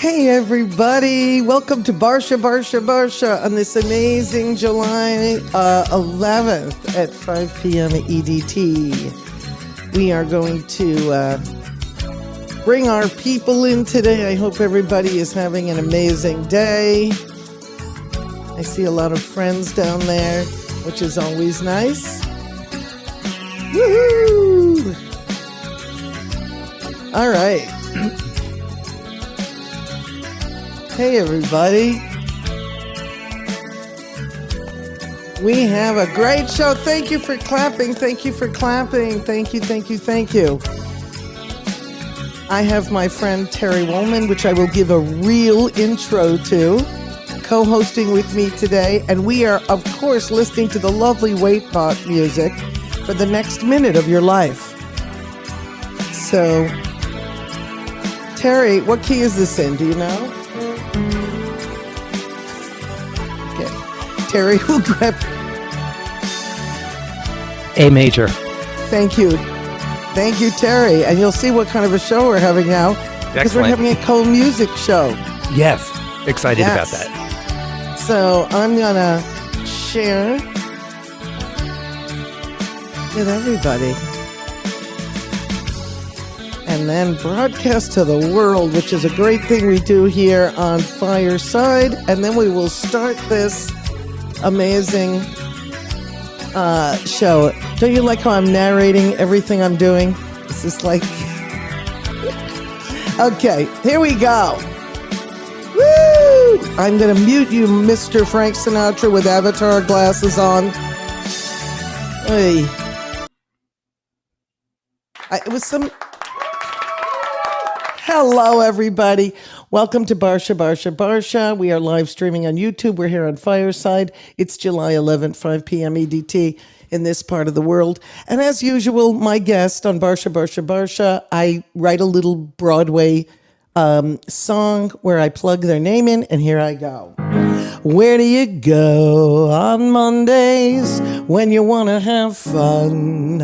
Hey everybody, welcome to Barsha Barsha Barsha on this amazing July 11th at 5 p.m. EDT. We are going to bring our people in today. I hope everybody is having an amazing day. I see a lot of friends down there, which is always nice. Woohoo! All right. Hey everybody. We have a great show. Thank you for clapping. Thank you for clapping. Thank you, thank you, thank you. I have my friend Terry WOLLMAN, which I will give a real intro to, co-hosting with me today. And we are, of course, listening to the lovely Wait Bot music for the next minute of your life. So, Terry, what key is this in? Do you know? Terry will grab A major. Thank you. Thank you, Terry. And you'll see what kind of a show we're having now. Because Excellent. we're having a co-music show. Yes. Excited about that. So I'm going to share with everybody. And then broadcast to the world, which is a great thing we do here on Fireside. And then we will start this amazing show. Don't you like how I'm narrating everything I'm doing? It's just like... Okay, here we go. Woo! I'm going to mute you, Mr. Frank Sinatra with avatar glasses on. Hey. It was some... Hello, everybody. Welcome to Barsha Barsha Barsha. We are live streaming on YouTube. We're here on Fireside. It's July 11th, 5 p.m. EDT in this part of the world. And as usual, my guest on Barsha Barsha Barsha, I write a little Broadway song where I plug their name in, and here I go. Where do you go on Mondays when you want to have fun?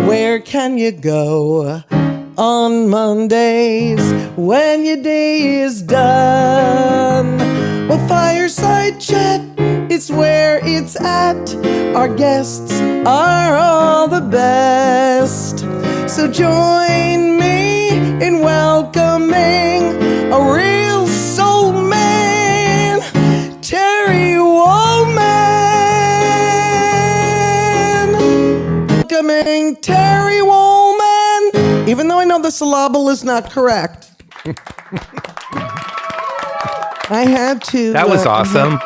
Where can you go on Mondays when your day is done? Well, Fireside Chat is where it's at. Our guests are all the best. So join me in welcoming a real soul man, Terry WOLLMAN. Welcoming Terry WOLLMAN. Even though I know the syllable is not correct. I had to... That was awesome.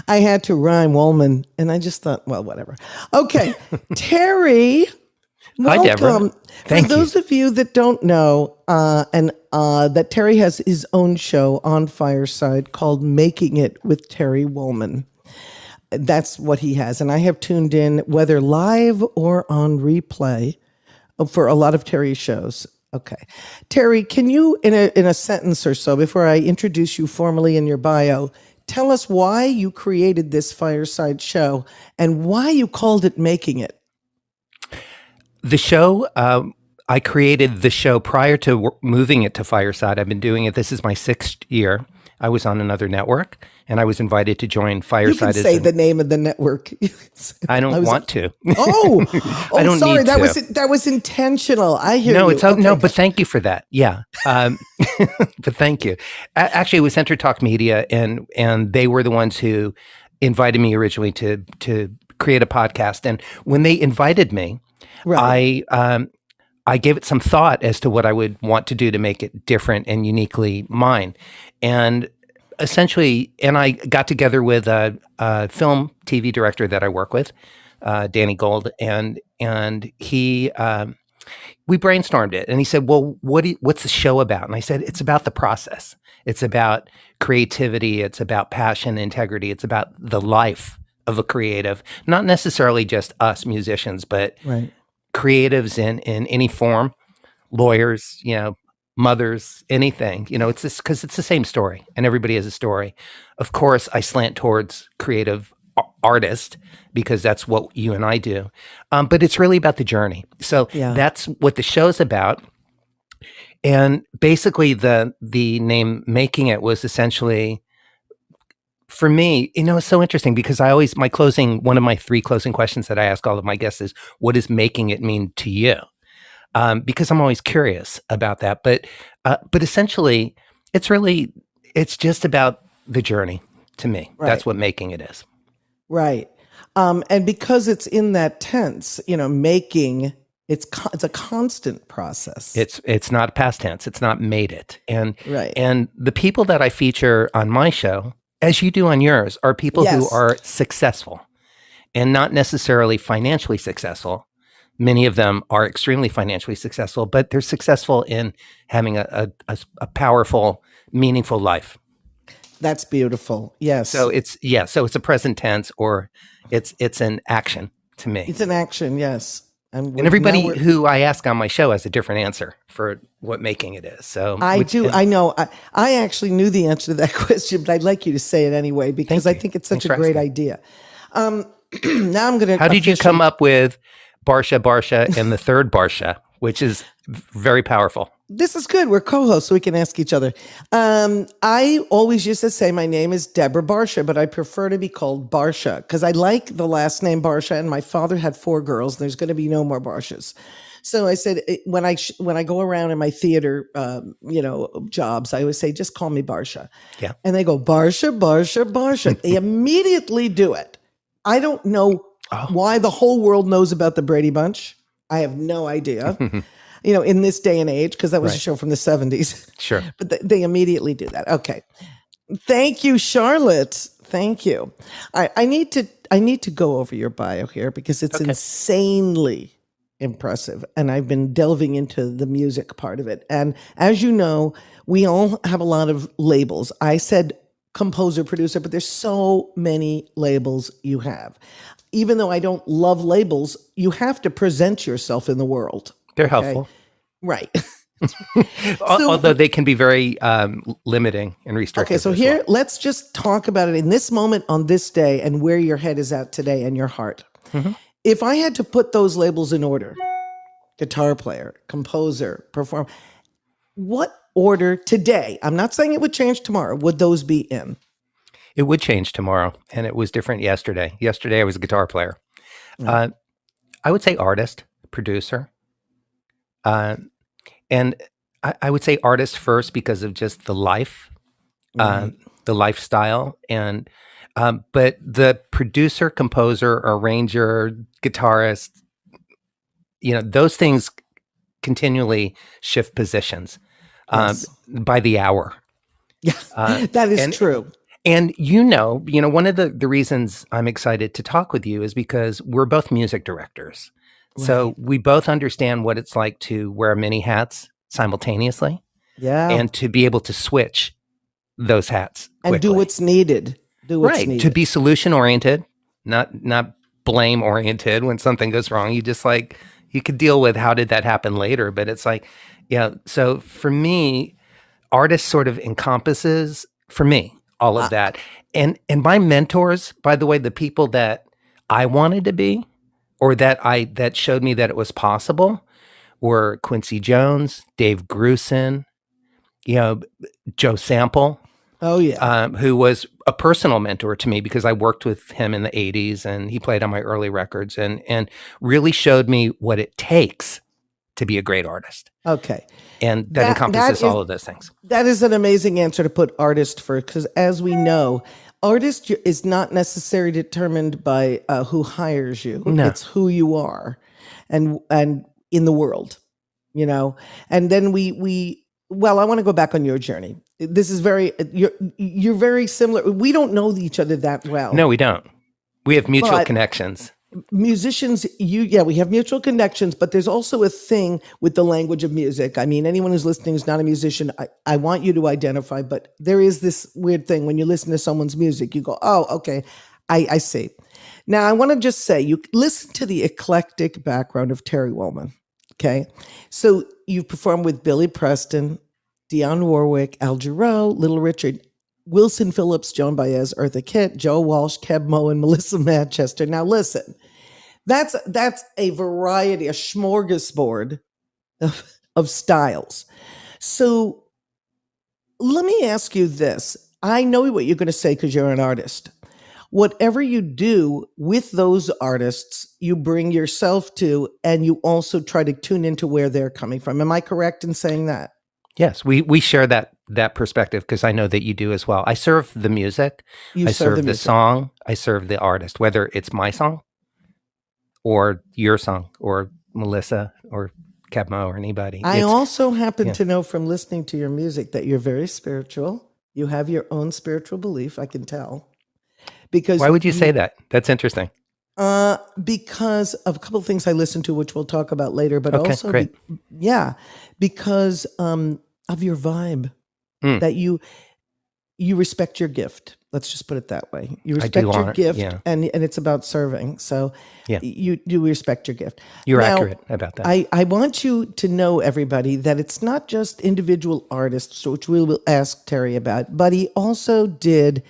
I had to rhyme WOLLMAN, and I just thought, well, whatever. Okay, Terry, welcome. Hi, Deborah. Thank you. For those of you that don't know, that Terry has his own show on Fireside called Making It with Terry WOLLMAN. That's what he has. And I have tuned in, whether live or on replay, for a lot of Terry's shows. Okay. Terry, can you, in a sentence or so, before I introduce you formally in your bio, tell us why you created this Fireside show and why you called it Making It? The show, I created the show prior to moving it to Fireside. I've been doing it. This is my 6th year. I was on another network, and I was invited to join Fireside. You can say the name of the network. I don't want to. Oh, I don't sorry. need to. That was intentional. I hear no, you. It's no, but thank you for that. Yeah, but thank you. Actually, it was Center Talk Media, and they were the ones who invited me originally to create a podcast. And when they invited me, right. I gave it some thought as to what I would want to do to make it different and uniquely mine. And essentially, I got together with a film TV director that I work with, Danny Gold, and he we brainstormed it, and he said, "Well, what's the show about?" And I said, "It's about the process. It's about creativity. It's about passion, integrity. It's about the life of a creative, not necessarily just us musicians, but right. creatives in any form, lawyers, mothers, anything, it's this, because it's the same story and everybody has a story. Of course, I slant towards creative artist because that's what you and I do. But it's really about the journey. So that's what the show's about. And basically the name Making It was essentially, for me, it's so interesting because one of my 3 closing questions that I ask all of my guests is, what does making it mean to you? Because I'm always curious about that. But essentially, it's just about the journey to me. Right. That's what making it is. Right. And because it's in that tense, making, it's a constant process. It's not past tense. It's not made it. Right. And the people that I feature on my show, as you do on yours, are people who Yes. are successful and not necessarily financially successful. Many of them are extremely financially successful, but they're successful in having a powerful, meaningful life. That's beautiful. Yes. So it's a present tense, or it's an action to me. It's an action, yes. And everybody who I ask on my show has a different answer for what making it is. So I know. I actually knew the answer to that question, but I'd like you to say it anyway because I think it's such a great idea. Now I'm going to. How did you come up with Barsha Barsha and the third Barsha, which is very powerful? This is good. We're co-hosts, so we can ask each other. I always used to say my name is Deborah Barsha, but I prefer to be called Barsha because I like the last name Barsha, and my father had 4 girls. And there's going to be no more Barshas. So I said, when I go around in my theater, jobs, I always say, just call me Barsha. Yeah. And they go, Barsha, Barsha, Barsha. They immediately do it. I don't know why the whole world knows about the Brady Bunch. I have no idea. In this day and age, because that was a show from the 70s. Sure. But they immediately do that. Okay. Thank you, Charlotte. Thank you. I need to go over your bio here because it's insanely impressive. And I've been delving into the music part of it. And as you know, we all have a lot of labels. I said composer, producer, but there's so many labels you have. Even though I don't love labels, you have to present yourself in the world. They're helpful. Right. Although they can be very limiting and restrictive. Okay, so here, let's just talk about it in this moment on this day and where your head is at today and your heart. Mm-hmm. If I had to put those labels in order, guitar player, composer, performer, what order today, I'm not saying it would change tomorrow, would those be in? It would change tomorrow, and it was different yesterday. Yesterday, I was a guitar player. I would say artist, producer. And I would say artist first because of just the life, the lifestyle, and but the producer, composer, arranger, guitarist, those things continually shift positions by the hour. Yeah, that is true. And one of the reasons I'm excited to talk with you is because we're both music directors. Right. So we both understand what it's like to wear many hats simultaneously. Yeah. And to be able to switch those hats quickly. And do what's needed. Needed. To be solution oriented, not blame oriented when something goes wrong. You just you could deal with how did that happen later, but it's so for me, artist sort of encompasses, for me, all of that. And my mentors, by the way, the people that I wanted to be, or that showed me that it was possible, were Quincy Jones, Dave Grusin, Joe Sample. Oh yeah, who was a personal mentor to me because I worked with him in the 80s and he played on my early records and really showed me what it takes to be a great artist. Okay. And that encompasses all of those things. That is an amazing answer to put artist first, because as we know, artist is not necessarily determined by who hires you. No. It's who you are and in the world, and then well, I want to go back on your journey. This is you're very similar. We don't know each other that well. No, we don't. We have mutual connections. Musicians, we have mutual connections, but there's also a thing with the language of music. I mean, anyone who's listening who's not a musician, I want you to identify, but there is this weird thing when you listen to someone's music, you go, oh, okay, I see. Now, I want to just say, you listen to the eclectic background of Terry WOLLMAN, okay? So you've performed with Billy Preston, Dionne Warwick, Al Jarreau, Little Richard, Wilson Phillips, Joan Baez, Eartha Kitt, Joe Walsh, Keb Mo, and Melissa Manchester. Now listen, that's a variety, a smorgasbord of styles. So let me ask you this. I know what you're going to say because you're an artist. Whatever you do with those artists, you bring yourself to, and you also try to tune into where they're coming from. Am I correct in saying that? Yes, we share that perspective because I know that you do as well. I serve the music, You I serve the serve the music. song, I serve the artist, whether it's my song or your song or Melissa or Kevmo or anybody. I also happen yeah. to know from listening to your music that you're very spiritual. You have your own spiritual belief, I can tell. Because Why would you say that? That's interesting. because of a couple of things I listened to, which we'll talk about later, but Okay, also, great. because of your vibe, Mm, that you respect your gift. Let's just put it that way. You I do respect your honor. gift, Yeah, and it's about serving. So yeah. you do respect your gift. You're Now, accurate about that. I want you to know, everybody, that it's not just individual artists, which we will ask Terry about, but he also did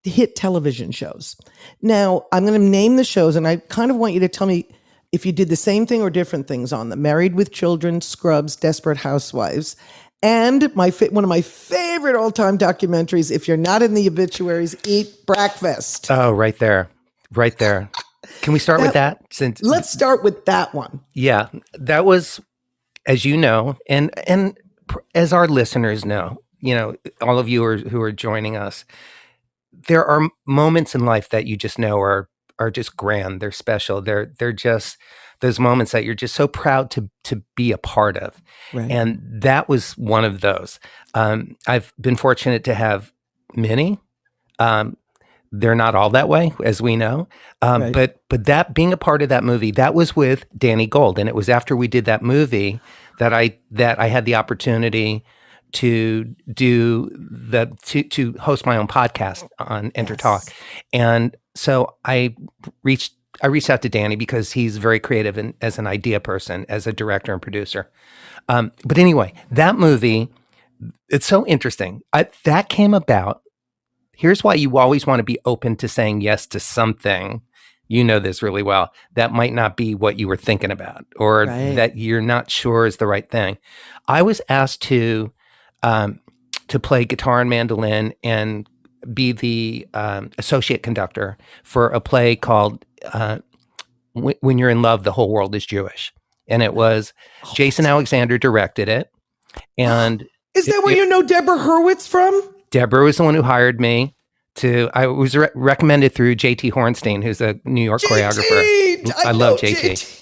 hit television shows. Now, I'm going to name the shows, and I kind of want you to tell me if you did the same thing or different things on them. Married with Children, Scrubs, Desperate Housewives, and one of my favorite all-time documentaries, if you're not in the obituaries, Eat Breakfast. Oh, right there. Right there. Can we start with that? Since Let's start with that one. yeah, that was, as you know, and as our listeners know, all of you who are joining us, there are moments in life that you just know are just grand. They're special. They're just those moments that you're just so proud to be a part of, Right. and that was one of those. I've been fortunate to have many. Um, they're not all that way, as we know. Right. But that being a part of that movie, that was with Danny Gold, and it was after we did that movie that I had the opportunity to do to host my own podcast on Enter Talk, Yes. and so reached out to Danny because he's very creative and as an idea person, as a director and producer. But anyway, that movie, it's so interesting. That came about. Here's why you always want to be open to saying yes to something. You know this really well. That might not be what you were thinking about, or Right. that you're not sure is the right thing. I was asked to play guitar and mandolin and be the associate conductor for a play called "When You're in Love, the Whole World Is Jewish," and it was Jason Alexander directed it, and Is that where you know Deborah Hurwitz from? Deborah was the one who hired me to. I was recommended through JT Hornstein, who's a New York choreographer. I love JT.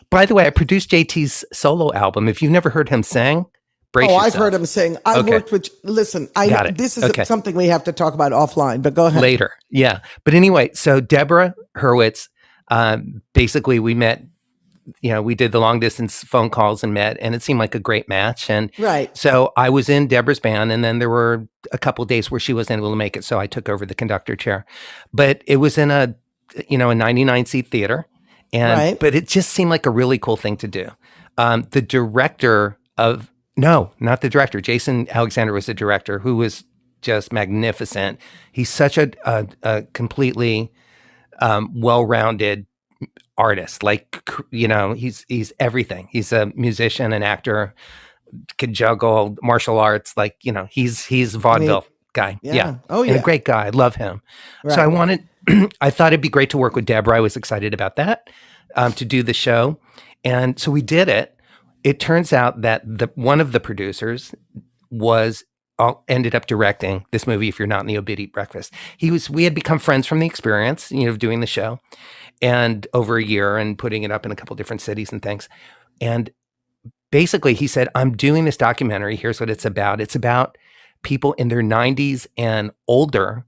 By the way, I produced JT's solo album. If you've never heard him sing, brace yourself. I've heard him sing. I worked with. Listen, this is something we have to talk about offline. But go ahead later. Yeah, but anyway, so Deborah Hurwitz. Basically, we met. We did the long distance phone calls and met, and it seemed like a great match. And right. So I was in Deborah's band, and then there were a couple of days where she wasn't able to make it, so I took over the conductor chair. But it was in a 99-seat theater, and but it just seemed like a really cool thing to do. The director of not the director. Jason Alexander was the director, who was just magnificent. He's such a completely well-rounded artist. Like, he's everything. He's a musician, an actor, could juggle, martial arts. Like, he's a vaudeville guy. Yeah. Oh, yeah. And a great guy. I love him. Right. So I thought it'd be great to work with Deborah. I was excited about that, to do the show. And so we did it. It turns out that one of the producers ended up directing this movie, If You're Not in the Obit Eat Breakfast. We had become friends from the experience, of doing the show, and over a year and putting it up in a couple different cities and things. And basically he said, I'm doing this documentary. Here's what it's about. It's about people in their 90s and older,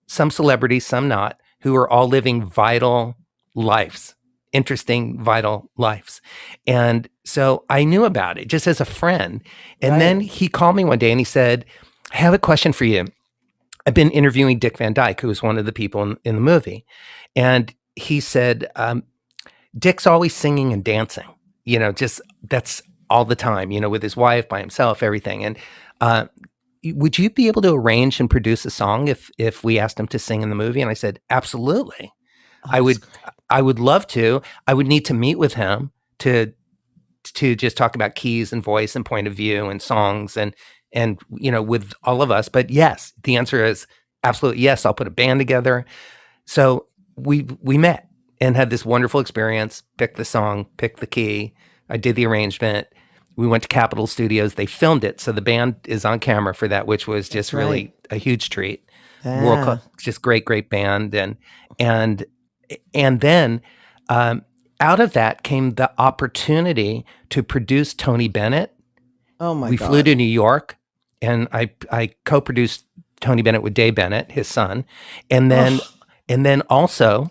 some celebrities, some not, who are all living vital lives, interesting, vital lives. And so I knew about it just as a friend. And then he called me one day and he said, I have a question for you. I've been interviewing Dick Van Dyke, who was one of the people in the movie. And he said, Dick's always singing and dancing, just that's all the time, with his wife, by himself, everything. And would you be able to arrange and produce a song if we asked him to sing in the movie? And I said, absolutely. I would love to. I would need to meet with him to to just talk about keys and voice and point of view and songs and with all of us. But yes, the answer is absolutely yes. I'll put a band together. So we met and had this wonderful experience. Picked the song, picked the key. I did the arrangement. We went to Capitol Studios. They filmed it, so the band is on camera for that, which was just really a huge treat. World class, just great band, and then out of that came the opportunity to produce Tony Bennett. Oh my God! We flew to New York, and I co-produced Tony Bennett with Dave Bennett, his son, and then also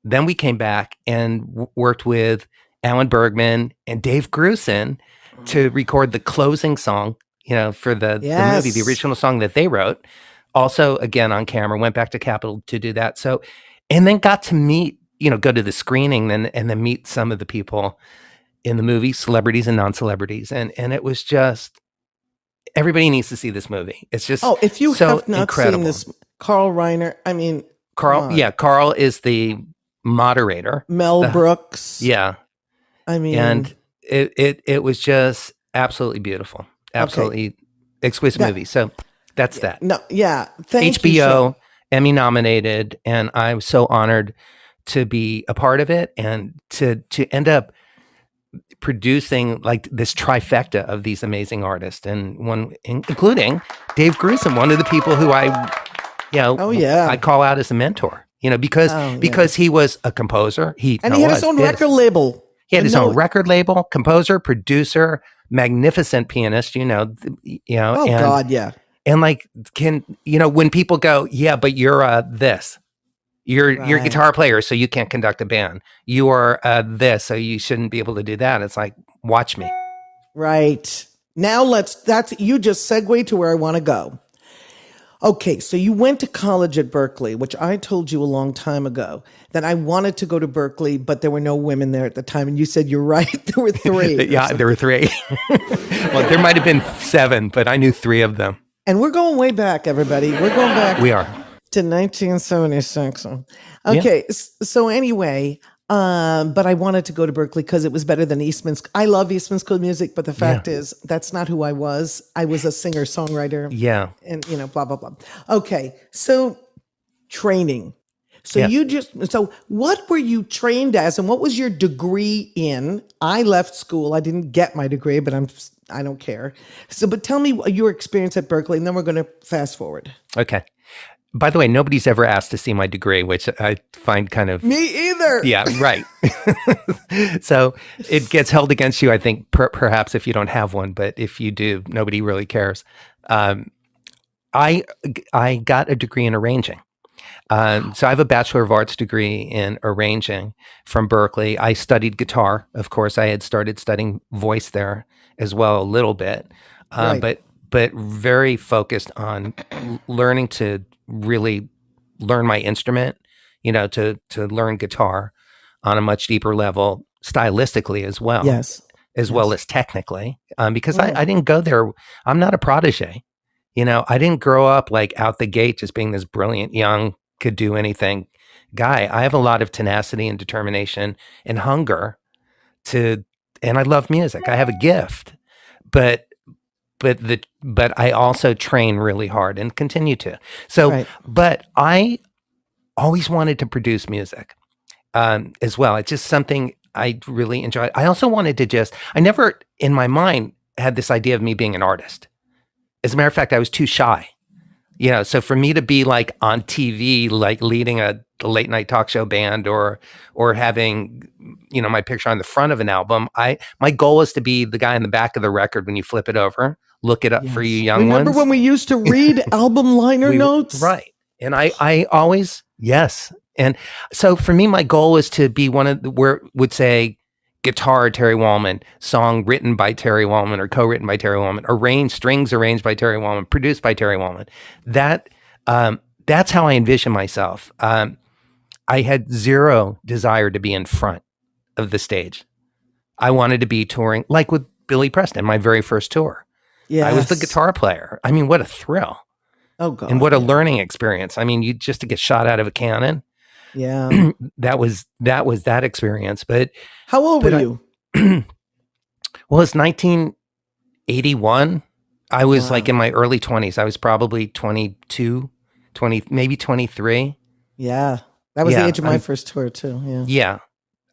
we came back and worked with Alan Bergman and Dave Grusin to record the closing song, for the movie, the original song that they wrote. Also, again, on camera, went back to Capitol to do that. So, and then got to meet, go to the screening and then meet some of the people in the movie, celebrities and non-celebrities. And it was just, everybody needs to see this movie. It's just if you so have not incredible. seen this, Carl Reiner, I mean, Carl is the moderator. Mel Brooks. Yeah. I mean, and it was just absolutely beautiful. Absolutely exquisite movie. So that's that. No, yeah. Thank HBO, you. HBO, Emmy nominated, and I was so honored to be a part of it and to end up producing like this trifecta of these amazing artists, and including Dave Grusin, one of the people who I call out as a mentor, because he was a composer. He had his own record label. He had his own record label, composer, producer, magnificent pianist, God, yeah. And like, when people go, yeah, but you're this, you're a guitar player, so you can't conduct a band. You are this, so you shouldn't be able to do that. It's like, watch me. Right. Now you just segue to where I want to go. Okay, so you went to college at Berkeley, which I told you a long time ago that I wanted to go to Berkeley, but there were no women there at the time. And you said, you're right, there were 3. Yeah, there were 3. Well, there might have been 7, but I knew 3 of them. And we're going way back, everybody. We're going back. We are. To 1976. Okay, so anyway, but I wanted to go to Berkeley because it was better than Eastman. I love Eastman School of Music, but the fact is, that's not who I was. I was a singer-songwriter. Yeah. And, blah, blah, blah. Okay, so training. So so what were you trained as and what was your degree in? I left school. I didn't get my degree, but I don't care. So, but tell me your experience at Berkeley, and then we're going to fast forward. Okay. By the way, nobody's ever asked to see my degree, which I find kind of... Me either. Yeah, right. So it gets held against you, I think, perhaps if you don't have one, but if you do, nobody really cares. I got a degree in arranging. So I have a Bachelor of Arts degree in arranging from Berkeley. I studied guitar. Of course, I had started studying voice there as well a little bit, but very focused on learning to really learn my instrument, to learn guitar on a much deeper level, stylistically as well. Yes. As well as technically, because I didn't go there. I'm not a protege. I didn't grow up like out the gate just being this brilliant young could do anything guy. I have a lot of tenacity and determination and hunger and I love music. I have a gift, but I also train really hard and continue to. So, but I always wanted to produce music as well. It's just something I really enjoyed. I also wanted to I never in my mind had this idea of me being an artist. As a matter of fact, I was too shy. So for me to be like on TV, like leading a late night talk show band or having, my picture on the front of an album, my goal is to be the guy in the back of the record when you flip it over, look it up for you young ones. Remember when we used to read album liner notes? Right. And I always, yes. And so for me, my goal was to be one of where would say guitar Terry Wollman, song written by Terry Wollman or co-written by Terry Wollman, strings arranged by Terry Wollman, produced by Terry Wollman. That's how I envision myself. I had zero desire to be in front of the stage. I wanted to be touring, like with Billy Preston, my very first tour. Yes. I was the guitar player. I mean, what a thrill. Oh, God. And what a learning experience. I mean, you just to get shot out of a cannon. Yeah. that was that experience. But how old were you? Well, it's 1981. I was like Wow. in my early 20s. I was probably 22, 20, maybe 23. Yeah. That was the Yeah, age of my first tour too. Yeah. yeah.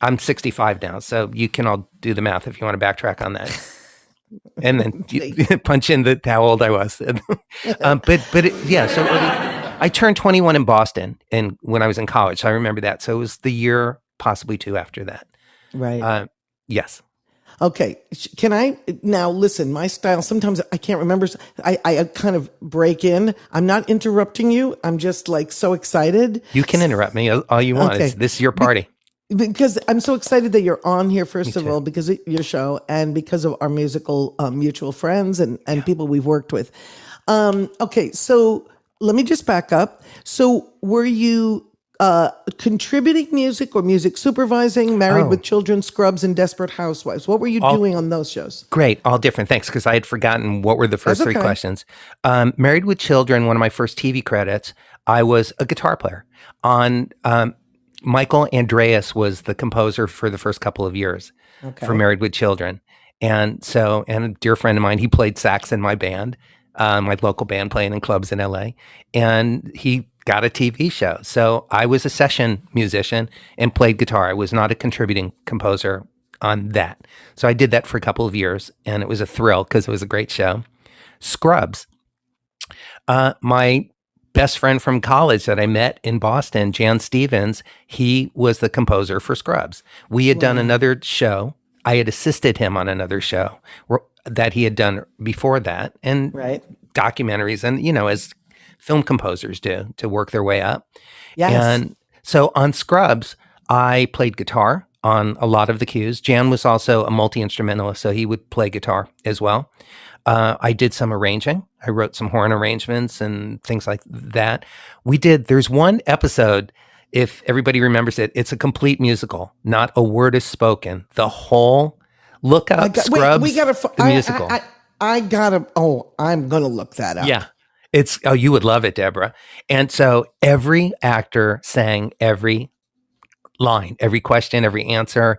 I'm 65 now, so you can all do the math if you want to backtrack on that. And then punch in how old I was. Yeah. So I turned 21 in Boston, and when I was in college, so I remember that. So it was the year, possibly two after that. Right. Yes. Okay. Can I now listen? My style, sometimes I can't remember. I kind of break in. I'm not interrupting you. I'm just like so excited. You can interrupt me all you want. Okay. This is your party. Because I'm so excited that you're on here, first of all, because of your show and because of our musical mutual friends and people we've worked with. Okay. So let me just back up. So were you contributing music or music supervising, Married with Children, Scrubs, and Desperate Housewives? What were you doing on those shows? Great. All different. Thanks. Because I had forgotten what were the first three questions. Married with Children, one of my first TV credits, I was a guitar player on Michael Andreas was the composer for the first couple of years for Married with Children. And a dear friend of mine, he played sax in my band, my local band playing in clubs in LA. And he got a TV show. So I was a session musician and played guitar. I was not a contributing composer on that. So I did that for a couple of years, and it was a thrill because it was a great show. Scrubs. My best friend from college that I met in Boston, Jan Stevens, he was the composer for Scrubs. We had done another show. I had assisted him on another show that he had done before that, and documentaries, and as film composers do to work their way up. Yes. And so on Scrubs, I played guitar on a lot of the cues. Jan was also a multi-instrumentalist, so he would play guitar as well. I did some arranging. I wrote some horn arrangements and things like that. There's one episode, if everybody remembers it, it's a complete musical. Not a word is spoken. The whole, look up Scrubs, the musical. I'm going to look that up. Yeah. You would love it, Deborah. And so every actor sang every line, every question, every answer.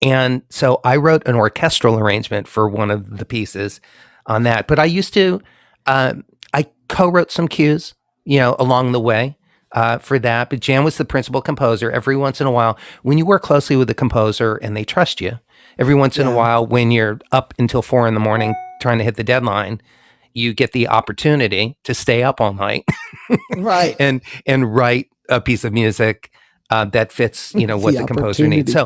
And so I wrote an orchestral arrangement for one of the pieces on that. But I used to, I co-wrote some cues, along the way for that. But Jan was the principal composer. Every once in a while, when you work closely with the composer and they trust you, every once in a while, when you're up until 4 a.m. trying to hit the deadline, you get the opportunity to stay up all night, right, and write a piece of music that fits, what the composer needs.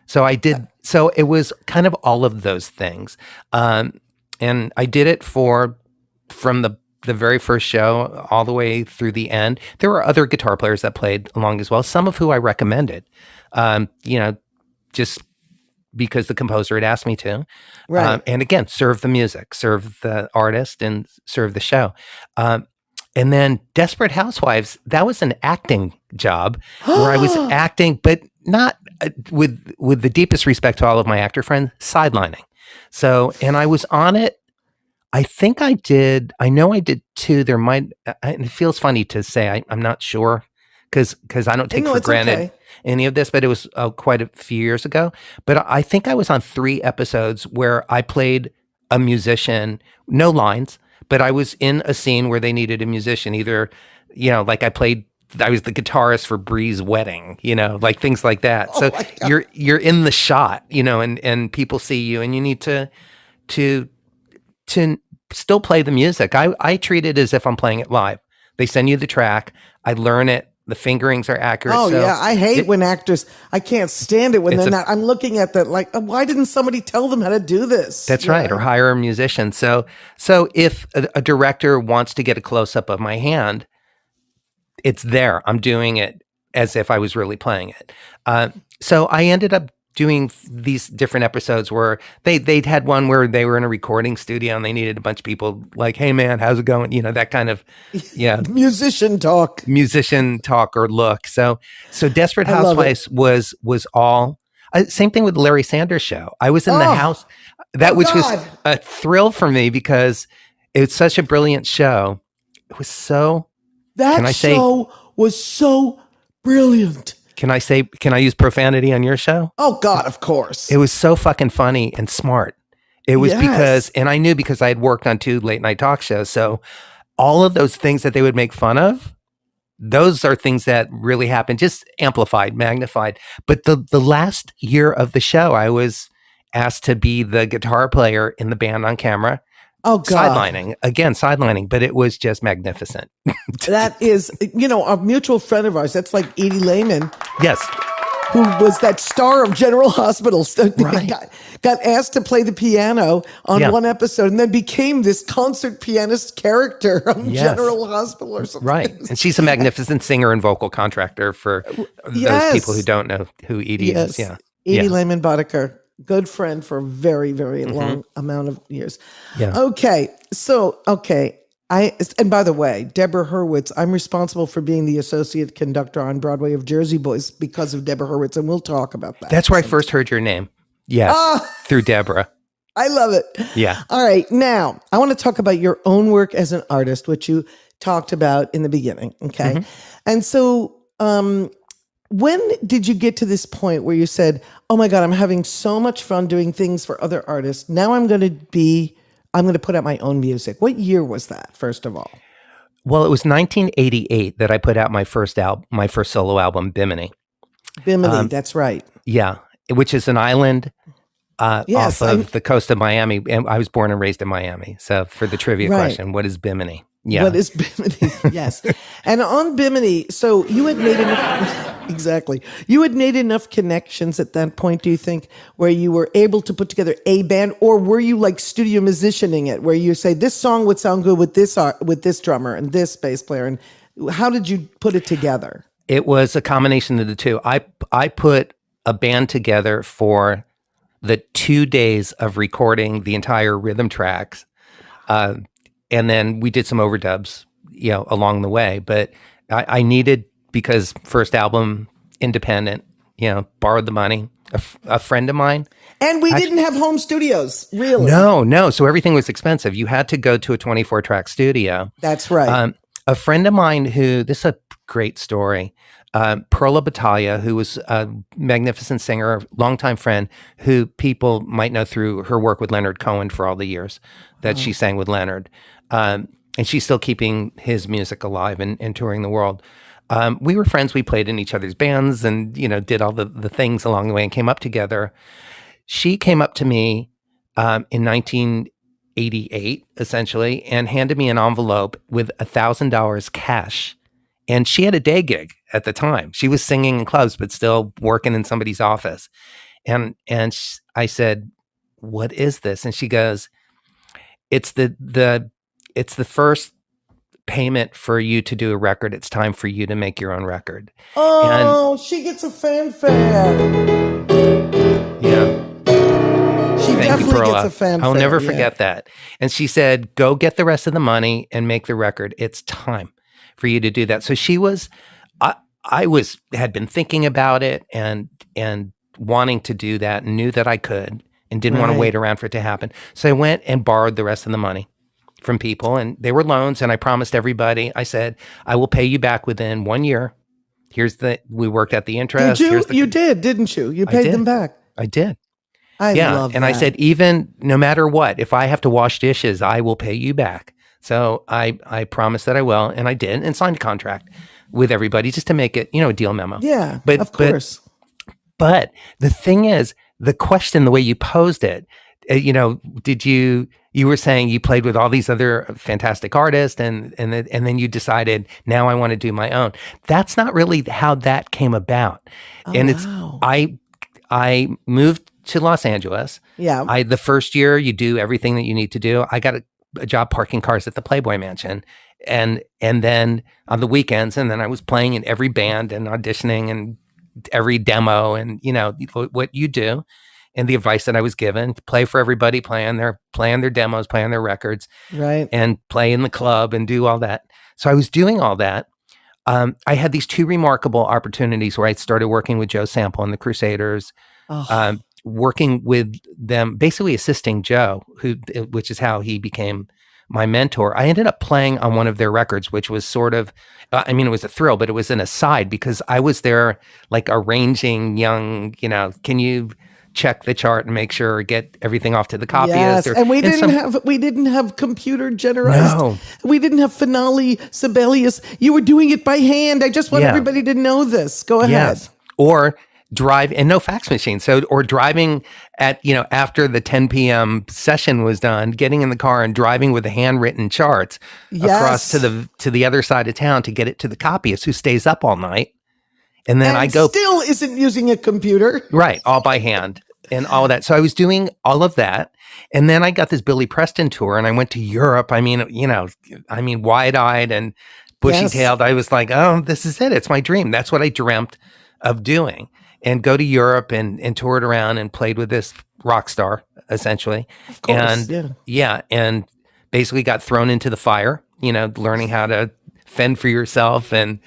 So I did. So it was kind of all of those things, and I did it from the very first show all the way through the end. There were other guitar players that played along as well, some of who I recommended, just because the composer had asked me to. Right. And again, serve the music, serve the artist, and serve the show. And then Desperate Housewives, that was an acting job where I was acting, but not with the deepest respect to all of my actor friends, sidelining. So, and I was on it. I think I know I did two. There might, it feels funny to say, I'm not sure because I don't take for granted any of this, but it was quite a few years ago. But I think I was on 3 episodes where I played a musician, no lines, but I was in a scene where they needed a musician, either, like I was the guitarist for Bree's wedding, like things like that. So you're in the shot, and people see you, and you need to still play the music. I treat it as if I'm playing it live. They send you the track. I learn it. The fingerings are accurate. Oh, so yeah. I hate when actors, I can't stand it when they're not. I'm looking at that like, why didn't somebody tell them how to do this? That's right. Or hire a musician. So if a director wants to get a close-up of my hand, it's there. I'm doing it as if I was really playing it. So I ended up doing these different episodes where they'd had one where they were in a recording studio and they needed a bunch of people like, hey man, how's it going? That kind of, musician talk or look. So Desperate Housewives was all, same thing with the Larry Sanders Show. I was in the house, which was a thrill for me because it's such a brilliant show. It was so, show was so brilliant. Can I use profanity on your show? Oh God, of course. It was so fucking funny and smart. It was because, Yes. and I knew because I had worked on 2 late night talk shows. So all of those things that they would make fun of, those are things that really happened, just amplified, magnified. But the last year of the show, I was asked to be the guitar player in the band on camera, Oh God. sidelining, but it was just magnificent. That is, a mutual friend of ours. That's like Edie Lehman, Yes. who was that star of General Hospital. Right. Got asked to play the piano on Yeah. one episode and then became this concert pianist character on Yes. General Hospital or something. Right. And she's a magnificent singer and vocal contractor for those people who don't know who Edie is. Yeah. Edie Yeah. Lehman Boddicker, good friend for a very, very long amount of years. Yeah. Okay. And by the way, Deborah Hurwitz, I'm responsible for being the associate conductor on Broadway of Jersey Boys because of Deborah Hurwitz, and we'll talk about that. That's where I first heard your name. Yes. Through Deborah. I love it. Yeah. All right. Now, I want to talk about your own work as an artist, which you talked about in the beginning. Okay. And so, when did you get to this point where you said, oh my God, I'm having so much fun doing things for other artists. Now I'm going to put out my own music. What year was that, first of all? Well, it was 1988 that I put out my first solo album, Bimini. Bimini, that's right. Yeah. Which is an island Yes, off of the coast of Miami. And I was born and raised in Miami. So for the trivia Right. question, what is Bimini? Yeah. What is Bimini? Yes. And on Bimini, so you had made enough, exactly. You had made enough connections at that point, do you think, where you were able to put together a band, or were you like studio musicianing it, where you say this song would sound good with this drummer and this bass player, and how did you put it together? It was a combination of the two. I put a band together for the 2 days of recording the entire rhythm tracks. And then we did some overdubs, along the way. But I needed, because first album, independent, borrowed the money. A friend of mine. And we didn't have home studios, really. No. So everything was expensive. You had to go to a 24-track studio. That's right. A friend of mine this is a great story. Perla Battaglia, who was a magnificent singer, longtime friend, who people might know through her work with Leonard Cohen for all the years that she sang with Leonard. And she's still keeping his music alive and touring the world. We were friends. We played in each other's bands and, did all the things along the way and came up together. She came up to me in 1988, essentially, and handed me an envelope with $1,000 cash. And she had a day gig at the time. She was singing in clubs, but still working in somebody's office. And I said, "What is this?" And she goes, "It's the first payment for you to do a record. It's time for you to make your own record." Oh, she gets a fanfare. Yeah. She Thank you, definitely Perla. gets a fanfare. I'll never yeah. forget that. And she said, "Go get the rest of the money and make the record. It's time for you to do that." So she was, had been thinking about it and wanting to do that, and knew that I could, and didn't want to Right. wait around for it to happen. So I went and borrowed the rest of the money from people, and they were loans. And I promised everybody, I said, "I will pay you back within 1 year. We worked out the interest." Did you? You did, didn't you? You paid did. them back. I did. I love that. And I said, even no matter what, if I have to wash dishes, I will pay you back. So I promised that I will, and I did, and signed a contract with everybody just to make it, a deal memo. Yeah, But- of course. But the thing is, the question, the way you posed it, did you were saying you played with all these other fantastic artists, and then you decided, now I want to do my own. That's not really how that came about. And wow. I moved to Los Angeles. Yeah. The first year you do everything that you need to do. I got a job parking cars at the Playboy Mansion, and then on the weekends, and then I was playing in every band and auditioning and every demo, and what you do, and the advice that I was given: play for everybody, play on their demos, play on their records, Right. and play in the club and do all that. So I was doing all that. I had these two remarkable opportunities where I started working with Joe Sample and the Crusaders, Oh, working with them, basically assisting Joe, which is how he became my mentor. I ended up playing on one of their records, which was sort of, it was a thrill, but it was an aside because I was there like arranging young, can you check the chart and make sure get everything off to the copyist. Yes, and we didn't have computer generalized. No. We didn't have Finale Sibelius. You were doing it by hand. I just want everybody to know this. Go ahead. Yes. Or drive, and no fax machine. So, or driving at, after the 10 p.m. session was done, getting in the car and driving with the handwritten charts across to the other side of town to get it to the copyist who stays up all night. And then I go still isn't using a computer. Right. All by hand and all of that. So I was doing all of that. And then I got this Billy Preston tour and I went to Europe. I mean, wide-eyed and bushy-tailed. I was like, oh, this is it. It's my dream. That's what I dreamt of doing. And go to Europe and toured around and played with this rock star, essentially. Of course, and basically got thrown into the fire, learning how to fend for yourself and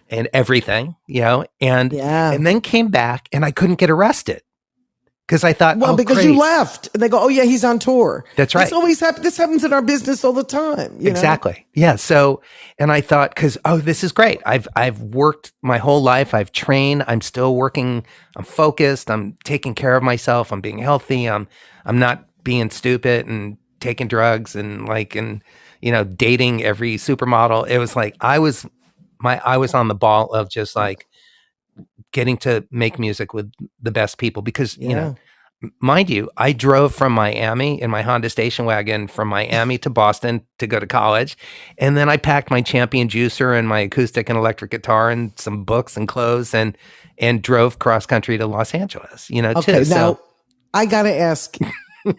everything, and then came back and I couldn't get arrested because I thought, because you left. And they go, oh yeah, he's on tour. That's right. This always happens. This happens in our business all the time. Exactly. Yeah. So, and I thought, this is great. I've worked my whole life. I've trained. I'm still working. I'm focused. I'm taking care of myself. I'm being healthy. I'm not being stupid and taking drugs and dating every supermodel. It was like I was on the ball of just like getting to make music with the best people because, mind you, I drove from Miami in my Honda station wagon from Miami to Boston to go to college. And then I packed my Champion juicer and my acoustic and electric guitar and some books and clothes and drove cross country to Los Angeles, Okay, too. Now I got to ask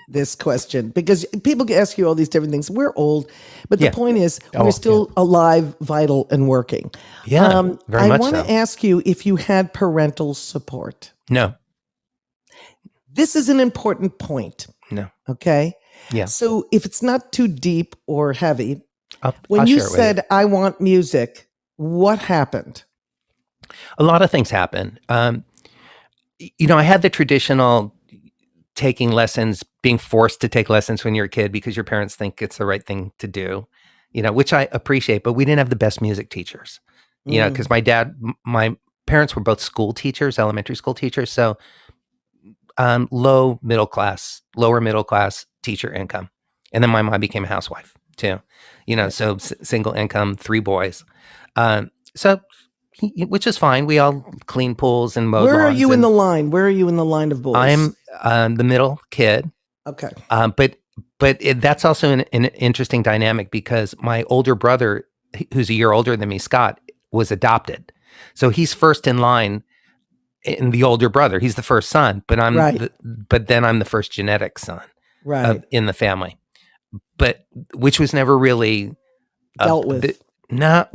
this question because people ask you all these different things. We're old, but the point is we're still alive, vital, and working. Yeah, very much so. I want to ask you if you had parental support. No. This is an important point. No. Okay? Yeah. So if it's not too deep or heavy, when I'll you share it with said, I want music, what happened? A lot of things happen. I had the traditional taking lessons, being forced to take lessons when you're a kid because your parents think it's the right thing to do, which I appreciate, but we didn't have the best music teachers, because my parents were both school teachers, elementary school teachers. So, lower middle class teacher income. And then my mom became a housewife too, so single income, 3 boys. Which is fine. We all clean pools and mow lawns. Where are you in the line? Where are you in the line of boys? I'm the middle kid. Okay. But that's also an interesting dynamic because my older brother, who's a year older than me, Scott, was adopted. So he's first in line in the older brother. He's the first son, but then I'm the first genetic son in the family. But which was never really dealt with. No,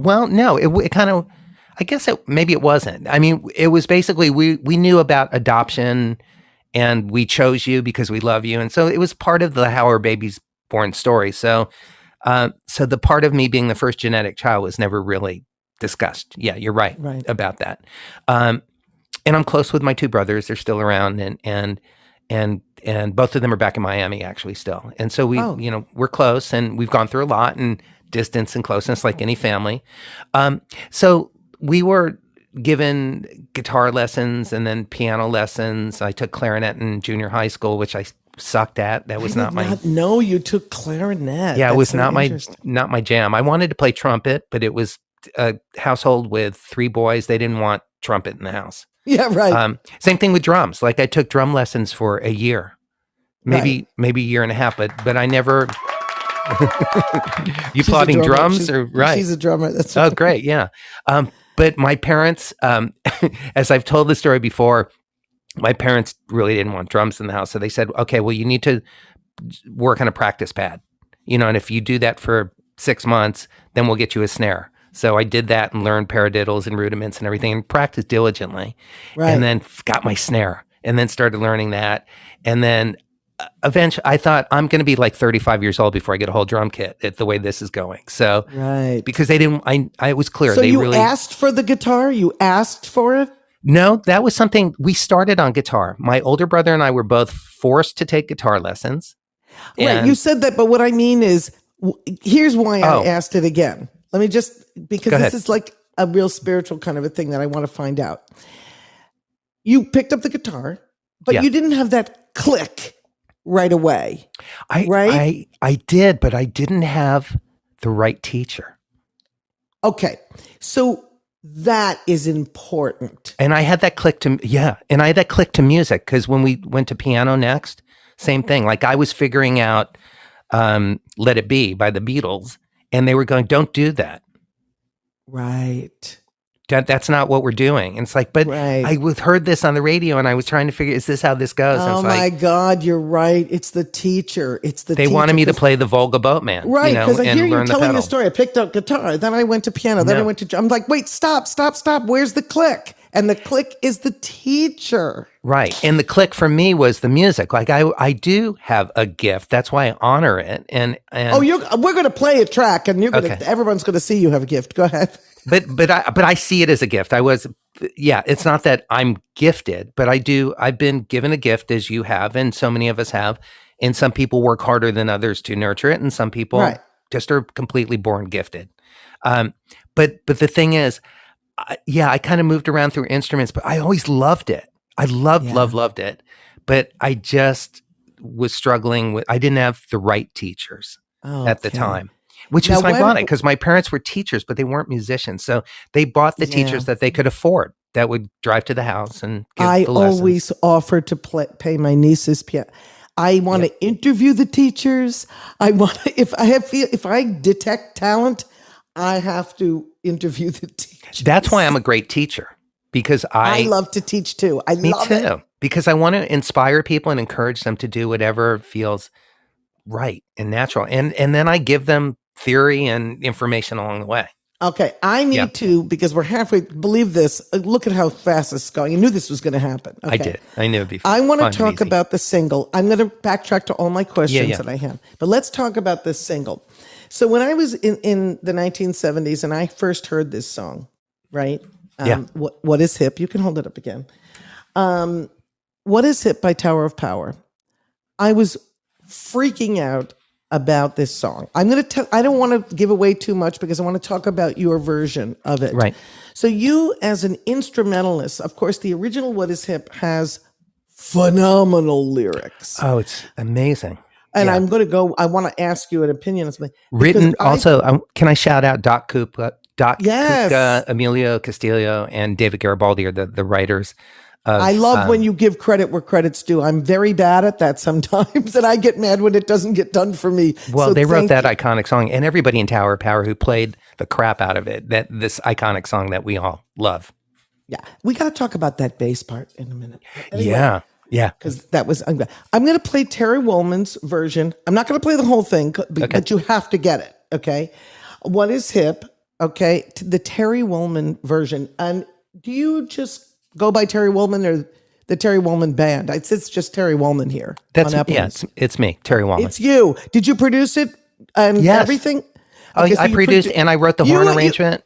it kind of, I guess maybe it wasn't. I mean, it was basically we knew about adoption and we chose you because we love you. And so it was part of the How Our Baby's Born story. So the part of me being the first genetic child was never really discussed. Yeah, you're right about that. And I'm close with my 2 brothers. They're still around and both of them are back in Miami actually still. And so we're close and we've gone through a lot and distance and closeness like any family. So we were given guitar lessons and then piano lessons. I took clarinet in junior high school, which I sucked at. That was not my. No, you took clarinet. Yeah, it was not my jam. I wanted to play trumpet, but it was a household with 3 boys. They didn't want trumpet in the house. Yeah, right. Same thing with drums. Like I took drum lessons for a year, maybe a year and a half, but I never. You plotting drums or right? She's a drummer. That's oh, great, yeah. But my parents, as I've told the story before, my parents really didn't want drums in the house. So they said, okay, well, you need to work on a practice pad, and if you do that for 6 months, then we'll get you a snare. So I did that and learned paradiddles and rudiments and everything and practiced diligently. Right. And then got my snare and then started learning that. And then eventually I thought I'm going to be like 35 years old before I get a whole drum kit at the way this is going. So, because they didn't, I was clear. So they you asked for the guitar? You asked for it? No, that was something we started on guitar. My older brother and I were both forced to take guitar lessons. Right. You said that, but what I mean is, here's why I asked it again. Let me because this is like a real spiritual kind of a thing that I want to find out. You picked up the guitar, But Yeah. you didn't have that click right away. Right? I did, but I didn't have the right teacher. Okay. So that is important. And I had that click to music, because when we went to piano next, same thing. Like I was figuring out Let It Be by the Beatles, and they were going, don't do that. Right. That's not what we're doing. And it's like, but Right. I heard this on the radio, and I was trying to figure, is this how this goes? And Oh it's my like, God, you're right. It's the teacher. they wanted me to play the Volga Boatman. Right, because I hear you learn the telling the pedal. story. I picked up guitar, then I went to piano, then I went to... I'm like, wait, stop. Where's the click? And the click is the teacher. Right. And the click for me was the music. Like I do have a gift. That's why I honor it. And we're going to play a track, and everyone's going to see you have a gift. Go ahead. But I see it as a gift. It's not that I'm gifted, but I've been given a gift, as you have, and so many of us have. And some people work harder than others to nurture it, and some people just are completely born gifted. But the thing is, I kind of moved around through instruments, but I always loved it. I loved it. But I just was struggling I didn't have the right teachers at the time. Which is ironic, because my parents were teachers, but they weren't musicians. So they bought the teachers that they could afford, that would drive to the house and give the lessons. I always offered to pay my niece's piano. I want to interview the teachers. If I detect talent, I have to interview the teachers. That's why I'm a great teacher, because I love to teach too. Me too. Because I want to inspire people and encourage them to do whatever feels right and natural. And then I give them theory and information along the way. Okay, I need to, because we're halfway. Believe this. Look at how fast this is going. I knew this was going to happen. Okay. I did. I knew it'd be I want to talk about the single. I'm going to backtrack to all my questions that I have. But let's talk about this single. So when I was in the 1970s and I first heard this song, right? What is Hip? You can hold it up again. What is Hip by Tower of Power? I was freaking out about this song. I don't want to give away too much, because I want to talk about your version of it. Right. So you, as an instrumentalist, of course, the original What is Hip has phenomenal lyrics. Oh, it's amazing. And I'm going to go, I want to ask you an opinion on something. Written also, can I shout out Doc Kupka, Yes. Emilio Castillo, and David Garibaldi are the writers. I love when you give credit where credit's due. I'm very bad at that sometimes, and I get mad when it doesn't get done for me. Well, so they wrote that iconic song, and everybody in Tower of Power who played the crap out of it, this iconic song that we all love. Yeah. We got to talk about that bass part in a minute. Anyway, yeah. Because that was, I'm going to play Terry Wollman's version. I'm not going to play the whole thing, but you have to get it. Okay. What is Hip? Okay. The Terry Wollman version. And do you just go by Terry Wollman or the Terry Wollman Band? It's just Terry Wollman here. It's me, Terry Wollman. It's you. Did you produce it and everything? Okay, I produced and I wrote the horn arrangement.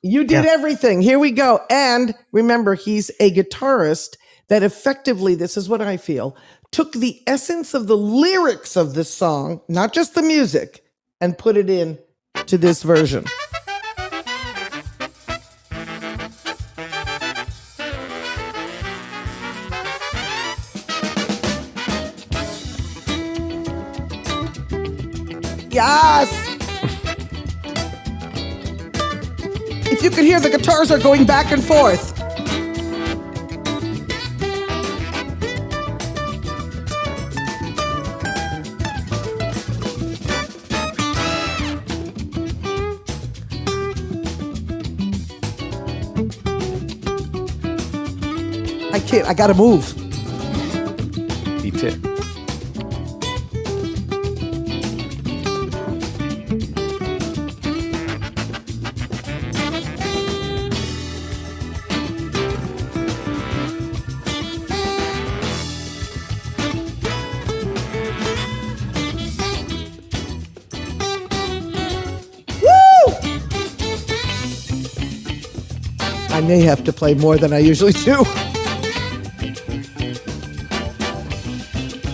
You did everything. Here we go. And remember, he's a guitarist that effectively, this is what I feel, took the essence of the lyrics of this song, not just the music, and put it in to this version. Yes! If you could hear, the guitars are going back and forth. I can't, I gotta move. Me too. I may have to play more than I usually do.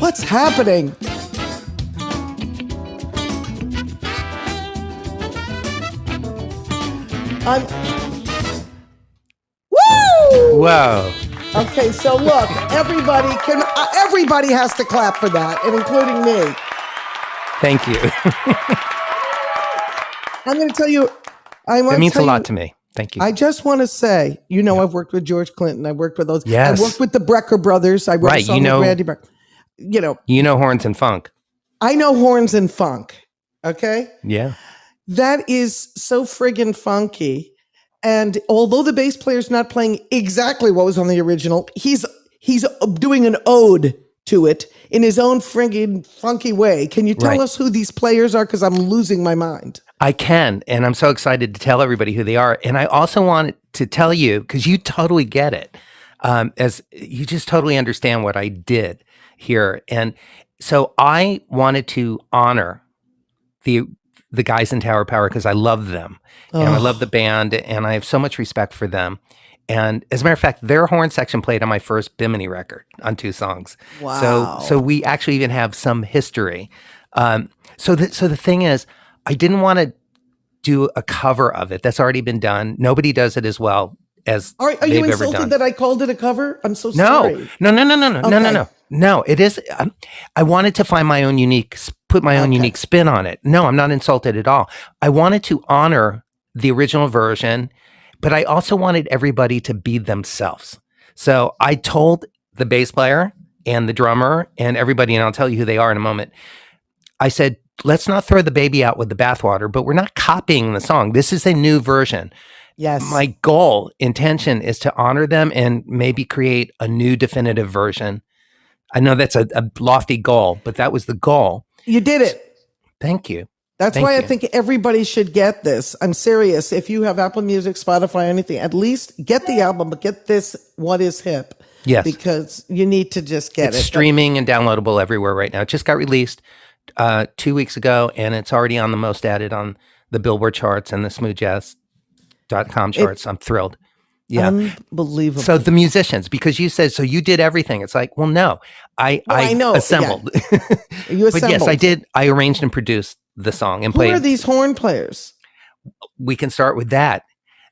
What's happening? Woo! Whoa. Okay, so look, everybody has to clap for that, and including me. Thank you. I'm going to tell you, That means a lot to me. Thank you. I just want to say, I've worked with George Clinton. I worked with those. Yes. I worked with the Brecker brothers. I wrote a song with Randy Brecker. You know horns and funk. I know horns and funk. Okay? Yeah. That is so friggin' funky. And although the bass player's not playing exactly what was on the original, he's doing an ode to it in his own friggin' funky way. Can you tell us who these players are? Because I'm losing my mind. I can, and I'm so excited to tell everybody who they are. And I also want to tell you, because you totally get it, as you just totally understand what I did here. And so I wanted to honor the guys in Tower Power because I love them, and I love the band, and I have so much respect for them. And as a matter of fact, their horn section played on my first Bimini record on 2 songs. Wow. So we actually even have some history. So the thing is, I didn't want to do a cover of it. That's already been done. Nobody does it as well as are they've you ever done. insulted that I called it a cover? I'm so sorry. No. It is. I wanted to find my own put my own unique spin on it. No, I'm not insulted at all. I wanted to honor the original version, but I also wanted everybody to be themselves. So I told the bass player and the drummer and everybody, and I'll tell you who they are in a moment. I said, let's not throw the baby out with the bathwater, but we're not copying the song. This is a new version. Yes. My intention is to honor them and maybe create a new definitive version. I know that's a lofty goal, but that was the goal. You did it. Thank you. That's why I think everybody should get this. I'm serious. If you have Apple Music, Spotify, anything, at least get the album, but get this What Is Hip. Yes. Because you need to just get it. It's streaming and downloadable everywhere right now. It just got released 2 weeks ago, and it's already on the most added on the Billboard charts and the smoothjazz.com charts. I'm thrilled. Yeah. Unbelievable. So the musicians, because you said, so you did everything. It's like, well, no, I know. assembled. Yeah. You assembled. But yes, I did. I arranged and produced the song and played. Who are these horn players? We can start with that.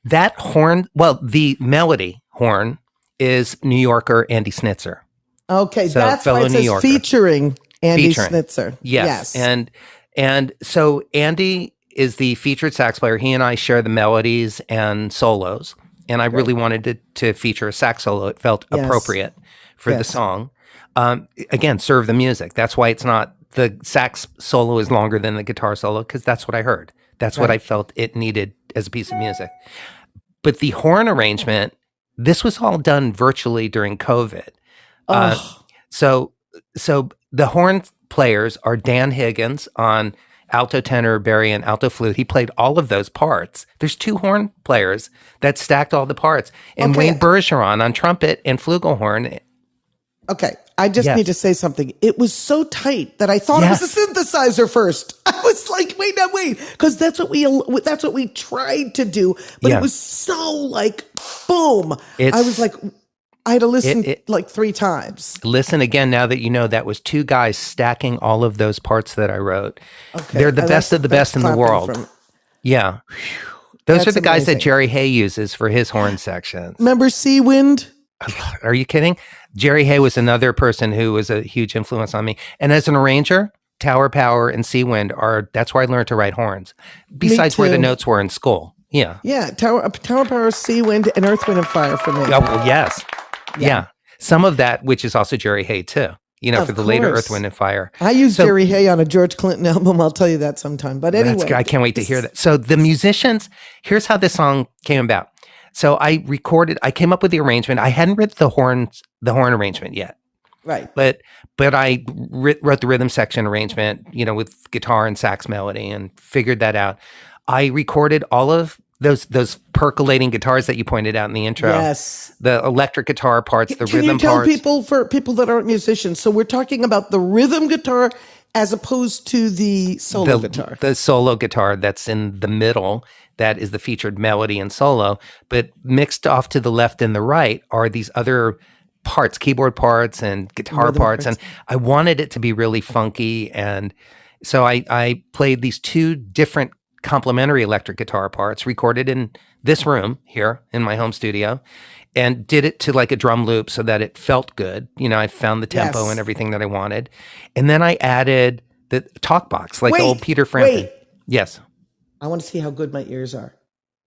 That horn, well, the melody horn is New Yorker Andy Snitzer. Okay, so that's why it says featuring Andy Snitzer. Yes. And so Andy is the featured sax player. He and I share the melodies and solos. And I really wanted to feature a sax solo. It felt appropriate for the song. Again, serve the music. That's why it's not, the sax solo is longer than the guitar solo, because that's what I heard. That's what I felt it needed as a piece of music. But the horn arrangement, this was all done virtually during COVID. So the horn players are Dan Higgins on alto tenor, bari, and alto flute. He played all of those parts. There's 2 horn players that stacked all the parts. And Wayne Bergeron on trumpet and flugelhorn. Okay, I just need to say something. It was so tight that I thought it was a synthesizer first. I was like, wait, because that's what we tried to do. But it was so like, boom. I was like, I had to listen like 3 times. Listen again now that you know that was 2 guys stacking all of those parts that I wrote. Okay. They're the best of the best in the world. Yeah. Those are the guys that Jerry Hay uses for his horn sections. Remember Sea Wind? Are you kidding? Jerry Hay was another person who was a huge influence on me. And as an arranger, Tower Power and Sea Wind that's where I learned to write horns. Besides where the notes were in school. Yeah. Yeah. Tower Power, Sea Wind, and Earth, Wind, and Fire for me. Oh, well, yes. Yeah. Some of that, which is also Jerry Hay too, for the later Earth, Wind, and Fire. I used Jerry Hay on a George Clinton album. I'll tell you that sometime. But anyway. I can't wait to hear that. So the musicians, here's how this song came about. So I came up with the arrangement. I hadn't written the horn arrangement yet. Right. But I wrote the rhythm section arrangement, with guitar and sax melody, and figured that out. I recorded all of those percolating guitars that you pointed out in the intro. Yes. The electric guitar parts, the rhythm parts. Can you tell for people that aren't musicians, so we're talking about the rhythm guitar as opposed to the solo guitar. The solo guitar that's in the middle, that is the featured melody and solo, but mixed off to the left and the right are these other parts, keyboard parts and guitar parts. And I wanted it to be really funky. And so I played these 2 different complementary electric guitar parts recorded in this room here in my home studio. and did it to like a drum loop so that it felt good. You know, I found the tempo Yes. and everything that I wanted. And then I added the talk box, like the old Peter Frampton. Wait. Yes. I want to see how good my ears are.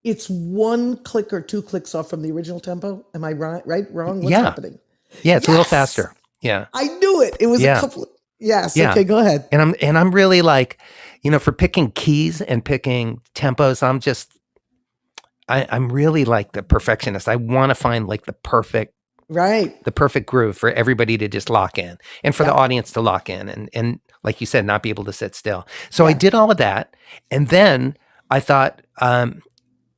It's 1 click or 2 clicks off from the original tempo. Am I right, wrong? What's happening? Yeah, it's a little faster. Yeah. I knew it. It was a couple. Yes. Yeah. Okay, go ahead. And I'm really like, you know, for picking keys and picking tempos, I'm really like the perfectionist. I want to find like the perfect groove for everybody to just lock in and for the audience to lock in and like you said, not be able to sit still. So I did all of that. And then I thought, and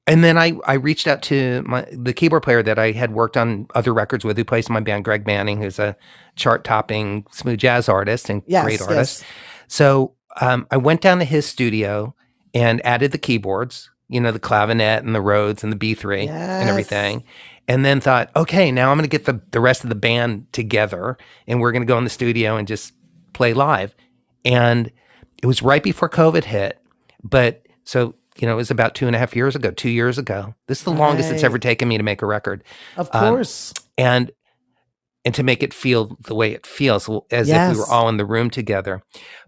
then I reached out to the keyboard player that I had worked on other records with, who plays in my band, Greg Manning, who's a chart-topping smooth jazz artist and great artist. Yes. So I went down to his studio and added the keyboards, you know, the clavinet and the Rhodes and the B3 and everything. And then thought, okay, now I'm going to get the rest of the band together and we're going to go in the studio and just play live. And it was right before COVID hit. But so, you know, it was about 2 years ago. This is the longest it's ever taken me to make a record. Of course. And to make it feel the way it feels, as if we were all in the room together.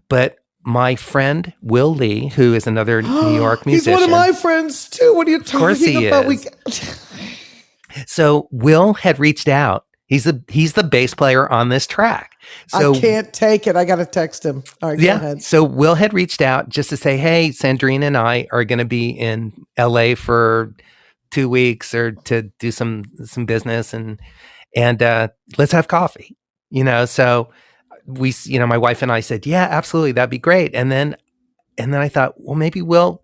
But my friend, Will Lee, who is another New York musician. He's one of my friends too. What are you talking about? Of course he is. So Will had reached out. He's the bass player on this track. So I can't take it. I got to text him. All right, go ahead. So Will had reached out just to say, hey, Sandrine and I are going to be in LA for 2 weeks or to do some business and let's have coffee, you know? So we, you know, my wife and I said, yeah, absolutely. That'd be great. And then I thought, well, maybe Will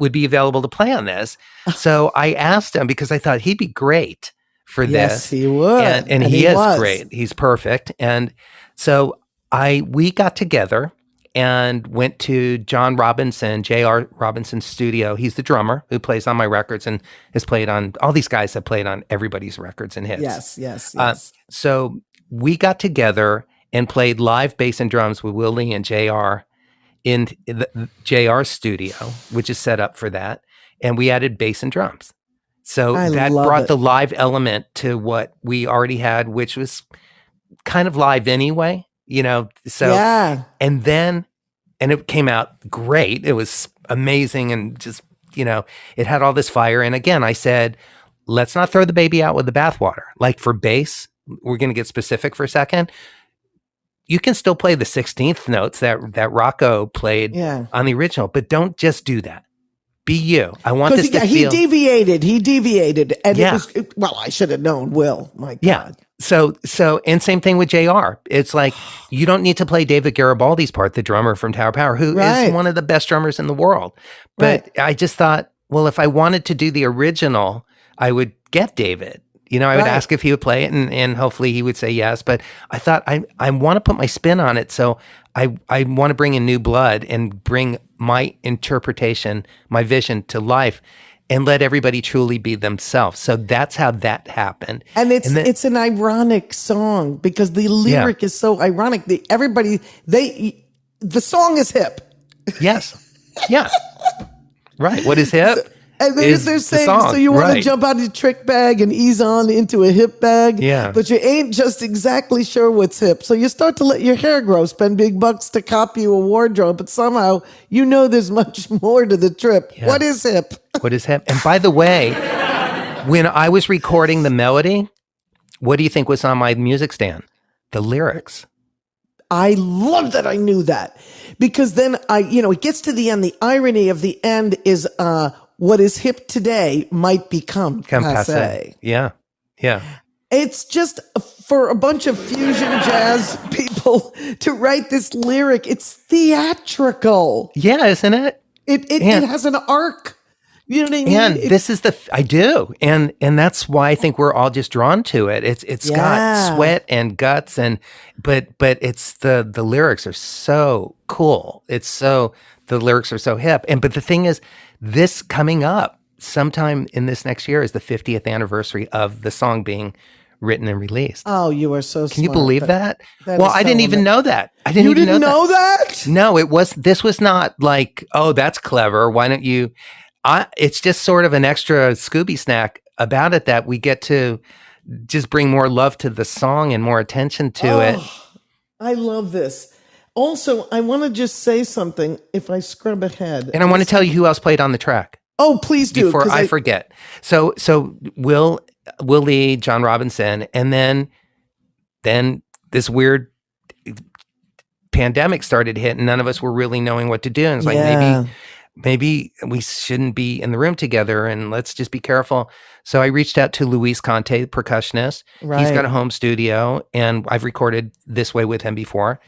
would be available to play on this. So I asked him because I thought he'd be great for this. Yes, he would. And he is great. He's perfect. And so we got together and went to John Robinson, J.R. Robinson's studio. He's the drummer who plays on my records and has played on, all these guys have played on everybody's records and hits. Yes. So we got together and played live bass and drums with Willie and JR in the JR studio, which is set up for that. And we added bass and drums. So that brought the live element to what we already had, which was kind of live anyway, you know? So, and it came out great. It was amazing. And just, you know, it had all this fire. And again, I said, let's not throw the baby out with the bathwater. Like for bass, we're going to get specific for a second. You can still play the 16th notes that Rocco played on the original, but don't just do that. Be you. I want this to feel. He deviated. And it was, well, I should have known, Will. My God. Yeah. So, and same thing with JR. It's like, you don't need to play David Garibaldi's part, the drummer from Tower Power, who is one of the best drummers in the world. But I just thought, well, if I wanted to do the original, I would get David. You know, I would ask if he would play it and hopefully he would say yes. But I thought I want to put my spin on it. So I want to bring in new blood and bring my interpretation, my vision to life and let everybody truly be themselves. So that's how that happened. And it's an ironic song because the lyric is so ironic. The song is hip. Yes. Yeah. Right. What is hip? And they're saying, so you want to jump out of your trick bag and ease on into a hip bag, but you ain't just exactly sure what's hip. So you start to let your hair grow, spend big bucks to copy you a wardrobe, but somehow you know there's much more to the trip. Yeah. What is hip? What is hip? And by the way, when I was recording the melody, what do you think was on my music stand? The lyrics. I love that I knew that because then it gets to the end. The irony of the end is, what is hip today might become passé. Yeah. It's just for a bunch of fusion jazz people to write this lyric. It's theatrical. Yeah, isn't it? It has an arc. You know what I mean? And this is I do. And that's why I think we're all just drawn to it. It's got sweat and guts but it's the lyrics are so cool. The lyrics are so hip. But the thing is, this coming up sometime in this next year is the 50th anniversary of the song being written and released. Oh, you are so smart. Can you believe that? Well, I didn't even know that. You didn't know that? No, this was not like, oh, that's clever. Why don't you? It's just sort of an extra Scooby snack about it that we get to just bring more love to the song and more attention to it. I love this. Also, I want to just say something if I scrub ahead. And I want to tell you who else played on the track. Oh, please do. Before I forget. So Will Lee, John Robinson, and then this weird pandemic started hitting. None of us were really knowing what to do. And it's like, maybe we shouldn't be in the room together and let's just be careful. So I reached out to Luis Conte, the percussionist. Right. He's got a home studio and I've recorded this way with him before.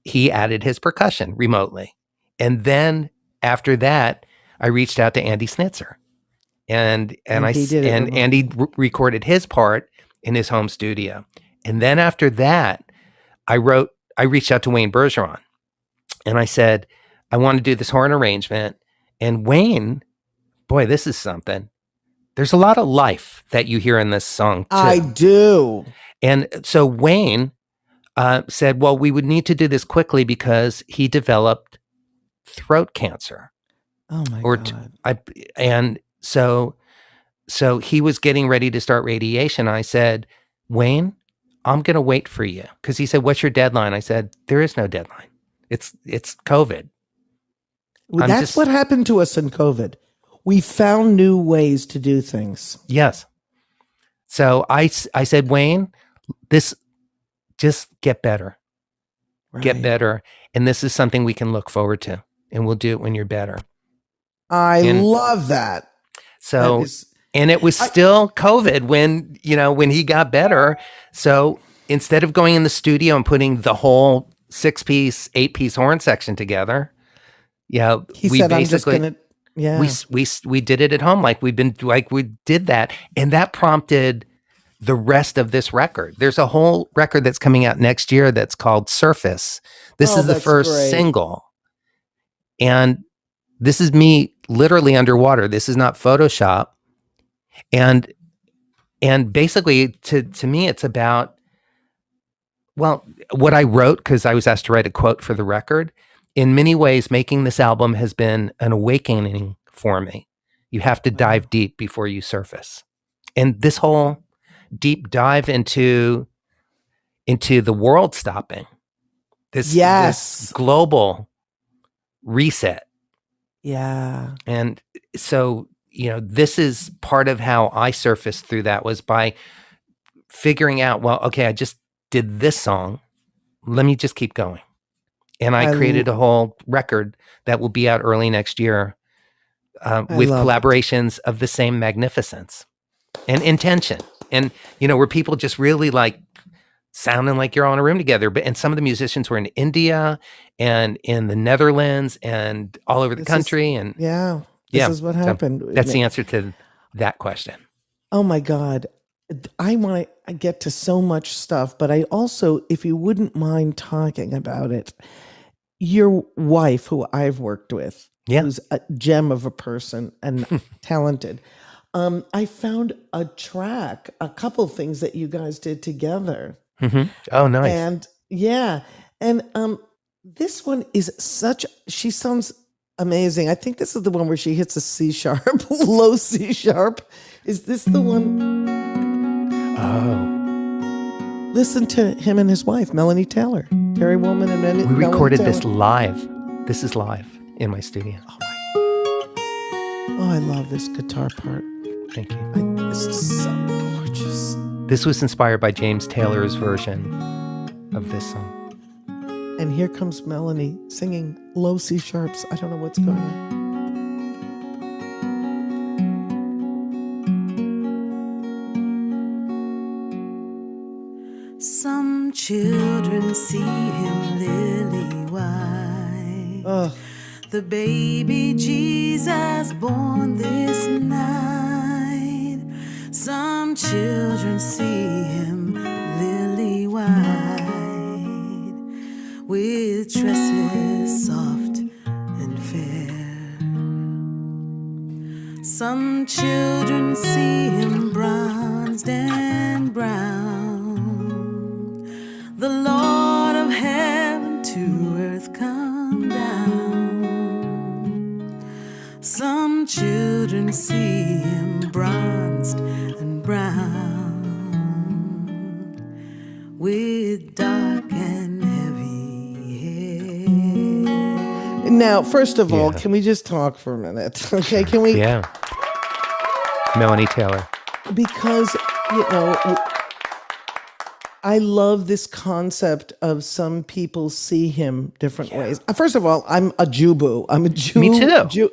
He added his percussion remotely. And then after that, I reached out to Andy Snitzer. And Andy recorded his part in his home studio. And then after that, I reached out to Wayne Bergeron and I said, I want to do this horn arrangement. And Wayne, boy, this is something. There's a lot of life that you hear in this song, too. I do. And so Wayne said, well, we would need to do this quickly because he developed throat cancer. Oh, my God. And so he was getting ready to start radiation. I said, Wayne, I'm going to wait for you. Because he said, what's your deadline? I said, there is no deadline. It's COVID. Well, that's what happened to us in COVID. We found new ways to do things. Yes. So I said, Wayne, this just get better. Right. Get better. And this is something we can look forward to. And we'll do it when you're better. I love that. So, and it was still COVID when he got better. So instead of going in the studio and putting the whole 6-piece, 8-piece horn section together, he said, I'm just gonna, we did it at home. We did that. And that prompted the rest of this record. There's a whole record that's coming out next year that's called Surface. This is the first single. And this is me literally underwater. This is not Photoshop. And basically to me, it's about, well, what I wrote, because I was asked to write a quote for the record. In many ways, making this album has been an awakening for me. You have to dive deep before you surface. And this whole deep dive into the world stopping, this global reset. Yeah. And so, this is part of how I surfaced through that, was by figuring out, well, okay, I just did this song. Let me just keep going. And I created a whole record that will be out early next year with collaborations of the same magnificence and intention. And, where people just really sounding like you're all in a room together. And some of the musicians were in India and in the Netherlands and all over the country. This is what happened. So that's the answer to that question. Oh my God. I want to get to so much stuff, but I also, if you wouldn't mind talking about it, your wife, who I've worked with, who's a gem of a person and talented. I found a track, a couple things that you guys did together. Mm-hmm. Oh, nice. And this one is she sounds amazing. I think this is the one where she hits a C sharp, low C sharp. Is this the one? Oh. Listen to him and his wife, Melanie Taylor. Terry Woolman and Melanie Taylor. We recorded this live. This is live in my studio. Oh, I love this guitar part. Thank you. This is so gorgeous. This was inspired by James Taylor's version of this song. And here comes Melanie singing low C sharps. I don't know what's going on. Some children see him lily white. The baby Jesus born this night. Some children see him lily white, with tresses soft and fair. Some children see him bronzed and brown, the Lord of heaven to earth come down. Some children see him bronzed Now, first of all, Yeah. can we just talk for a minute? Okay, can we? Yeah. Melanie Taylor. Because, I love this concept of some people see him different ways. First of all, I'm a Jew boo. I'm a Jew. Me too.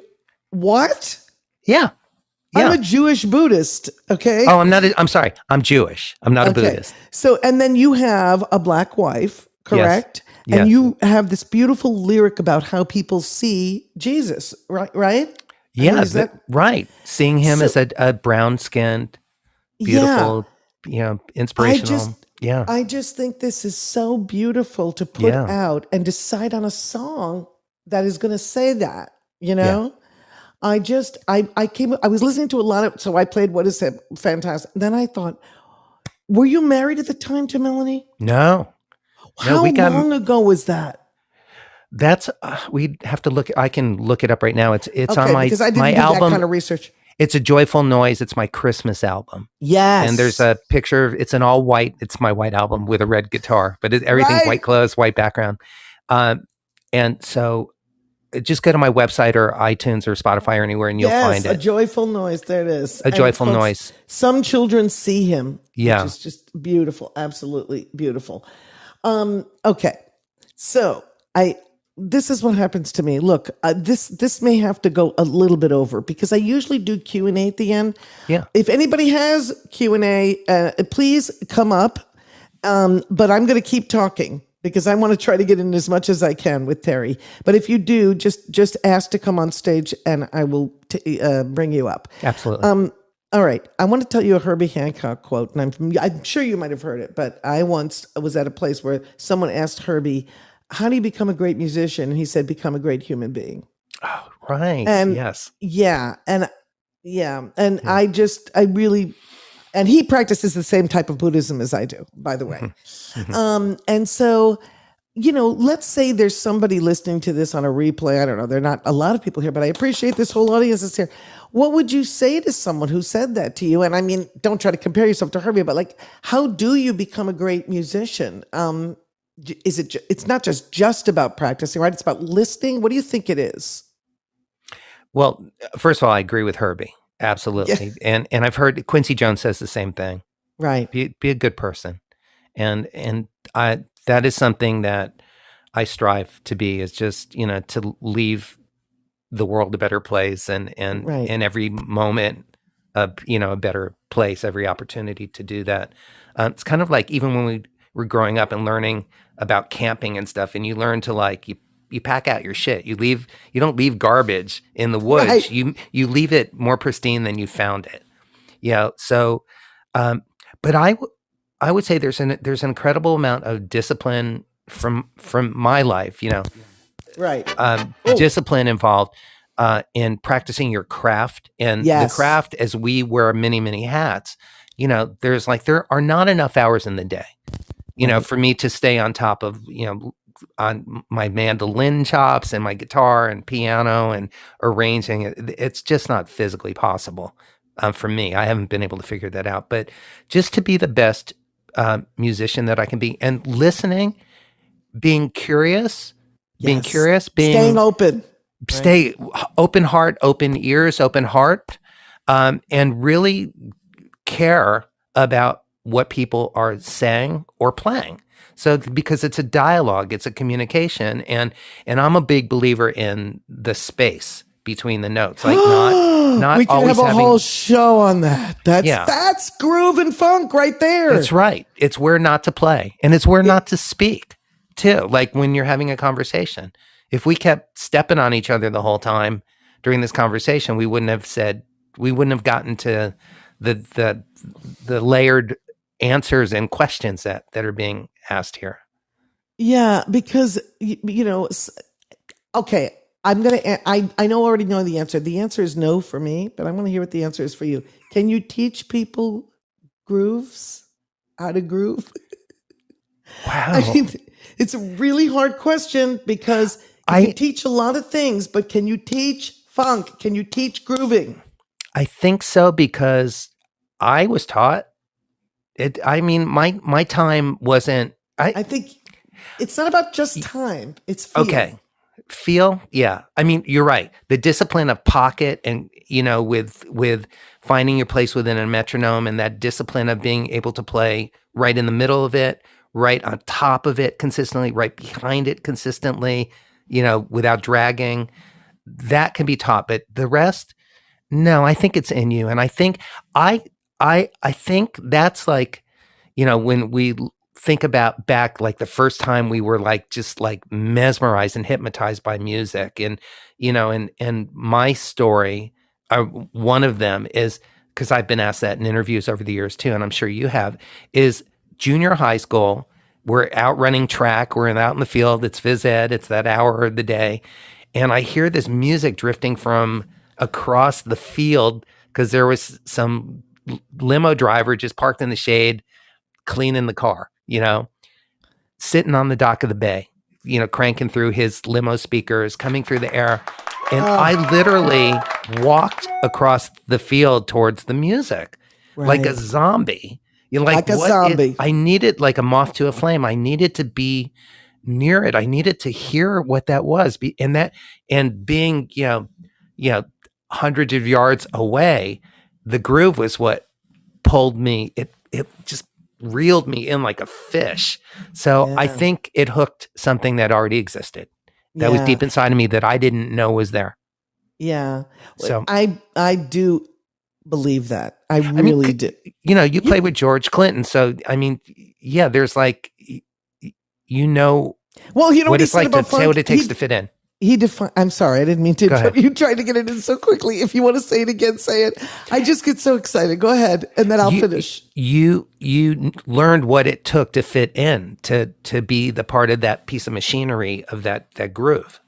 What? Yeah. I'm a Jewish Buddhist. Okay. Oh, I'm sorry. I'm Jewish. I'm not a Buddhist. So, and then you have a black wife, correct? Yes. And you have this beautiful lyric about how people see Jesus, right? Right? Yeah. Right. Seeing him as a brown-skinned, beautiful, inspirational. I just think this is so beautiful to put out and decide on a song that is going to say that, I was listening to a lot of, so I played What Is It? Fantastic. Then I thought, were you married at the time to Melanie? No. How long ago was that? That's, we'd have to look, I can look it up right now. It's on because I didn't my do album. that kind of research. It's A Joyful Noise. It's my Christmas album. Yes. And there's a picture. It's an all white. It's my white album with a red guitar, but everything's white clothes, white background. And so just go to my website or iTunes or Spotify or anywhere and you'll find it. A Joyful Noise. There it is. A Joyful Noise. Some children see him. Yeah. Which is just beautiful. Absolutely beautiful. Okay. So this is what happens to me. Look, this may have to go a little bit over because I usually do Q&A at the end. Yeah. If anybody has Q&A, please come up. But I'm going to keep talking because I want to try to get in as much as I can with Terry. But if you do, just ask to come on stage and I will bring you up. Absolutely. All right. I want to tell you a Herbie Hancock quote, and I'm sure you might have heard it, but I once was at a place where someone asked Herbie, how do you become a great musician? And he said, become a great human being. Oh, right. And yes. Yeah. And I really, and he practices the same type of Buddhism as I do, by the way. And so, let's say there's somebody listening to this on a replay. I don't know. There are not a lot of people here, but I appreciate this whole audience that's here. What would you say to someone who said that to you? And I mean, don't try to compare yourself to Herbie, but how do you become a great musician? It's not just about practicing, right? It's about listening. What do you think it is? Well, first of all, I agree with Herbie. Absolutely. Yeah. And I've heard Quincy Jones says the same thing. Right. Be a good person. And that is something that I strive to be, is just, to leave the world a better place and every moment a better place, every opportunity to do that. It's kind of like even when we were growing up and learning about camping and stuff, and you learn to you pack out your shit. You don't leave garbage in the woods. Right. You leave it more pristine than you found it. So, but I would say there's an incredible amount of discipline from my life, right. Discipline involved in practicing your craft, and the craft, as we wear many, many hats, there are not enough hours in the day, for me to stay on top of, on my mandolin chops and my guitar and piano and arranging it. It's just not physically possible for me. I haven't been able to figure that out, but just to be the best musician that I can be, and listening, being curious, staying open, stay open heart, open ears, open heart, and really care about what people are saying or playing. So because it's a dialogue, it's a communication, and I'm a big believer in the space between the notes, not we can always have a having whole show on that. That's groove and funk right there. That's right. It's where not to play, and it's where not to speak too. Like when you're having a conversation, if we kept stepping on each other the whole time during this conversation, we wouldn't have gotten to the layered answers and questions that are being asked here. Yeah, because okay, I already know the answer. The answer is no for me, but I want to hear what the answer is for you. Can you teach people grooves? How to groove? Wow. I mean, it's a really hard question because you can teach a lot of things, but can you teach funk? Can you teach grooving? I think so, because I was taught it. I mean, my time wasn't. I think it's not about just time. It's feeling. Okay. Feel, yeah. I mean, you're right. The discipline of pocket and, with finding your place within a metronome, and that discipline of being able to play right in the middle of it, right on top of it consistently, right behind it consistently, without dragging, that can be taught. But the rest, no, I think it's in you. And I think I think that's like, when we think about back, like the first time we were like just like mesmerized and hypnotized by music, and and my story, one of them is, because I've been asked that in interviews over the years too, and I'm sure you have, is junior high school. We're out running track, we're out in the field, it's phys ed, it's that hour of the day, and I hear this music drifting from across the field because there was some limo driver just parked in the shade cleaning the car, sitting on the dock of the bay, cranking through his limo speakers, coming through the air. And I literally walked across the field towards the music like a zombie. Like a zombie. I needed, like a moth to a flame. I needed to be near it. I needed to hear what that was. And being, hundreds of yards away, the groove was what pulled me. It just reeled me in like a fish. So I think it hooked something that already existed, that was deep inside of me that I didn't know was there. Yeah. So I do believe that. I really do. You played with George Clinton. So, I mean, yeah, there's like, well, what it's like to say what it takes to fit in. I'm sorry, I didn't mean to. You tried to get it in so quickly. If you want to say it again, say it. I just get so excited. Go ahead, and then I'll finish. You learned what it took to fit in, to be the part of that piece of machinery of that groove.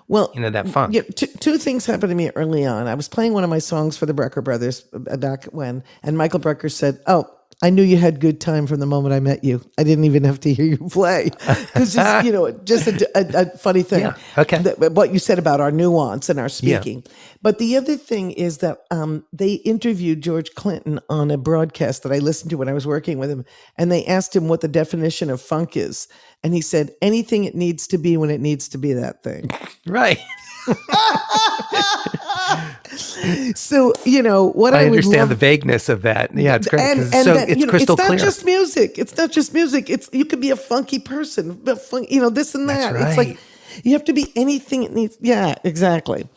Well, that funk. Yeah, two things happened to me early on. I was playing one of my songs for the Brecker Brothers back when, and Michael Brecker said, "Oh, I knew you had good time from the moment I met you. I didn't even have to hear you play." It's just a funny thing. Yeah. Okay. What you said about our nuance and our speaking. Yeah. But the other thing is that they interviewed George Clinton on a broadcast that I listened to when I was working with him, and they asked him what the definition of funk is, and he said, "Anything it needs to be when it needs to be that thing." Right. So, what I understand the vagueness of that. Yeah, it's great. And it's crystal clear. It's not just music. It's not just music. You could be a funky person, this and that. That's right. It's like you have to be anything it needs. Yeah, exactly.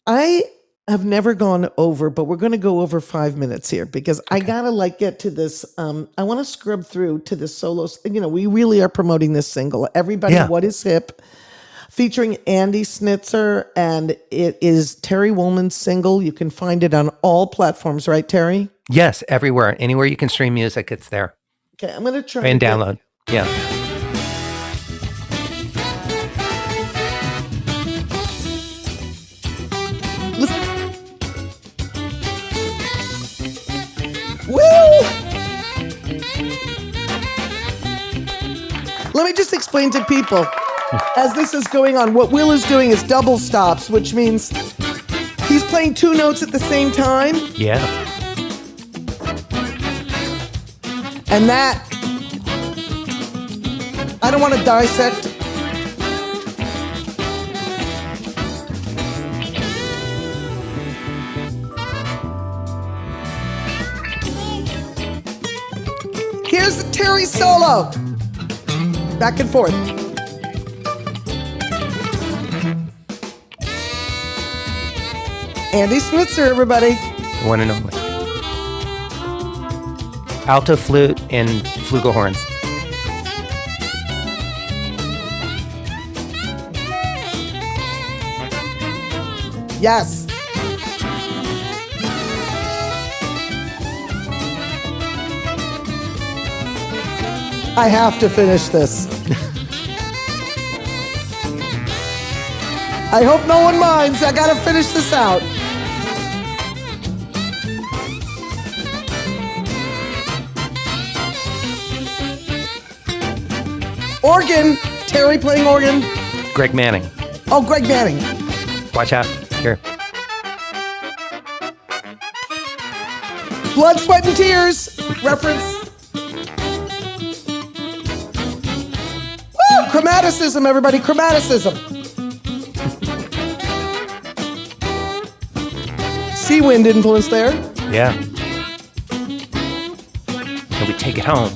I have never gone over, but we're going to go over 5 minutes here because I got to get to this. I want to scrub through to the solos. We really are promoting this single. Everybody, What is hip? Featuring Andy Snitzer, and it is Terry Wollman's single. You can find it on all platforms, right, Terry? Yes, everywhere. Anywhere you can stream music, it's there. Okay, I'm going to try. And download. Yeah. Woo! Let me just explain to people. As this is going on, what Will is doing is double stops, which means he's playing two notes at the same time. Yeah. And that, I don't want to dissect. Here's the Terry solo. Back and forth. Andy Snitzer, everybody. One and only. Alto flute and flugelhorns. Yes. I have to finish this. I hope no one minds. I gotta finish this out. Organ. Terry playing organ. Greg Manning. Oh, Greg Manning. Watch out. Here. Blood, Sweat, and Tears. Reference. Woo! Chromaticism, everybody. Chromaticism. sea wind influence there. Yeah. And we take it home.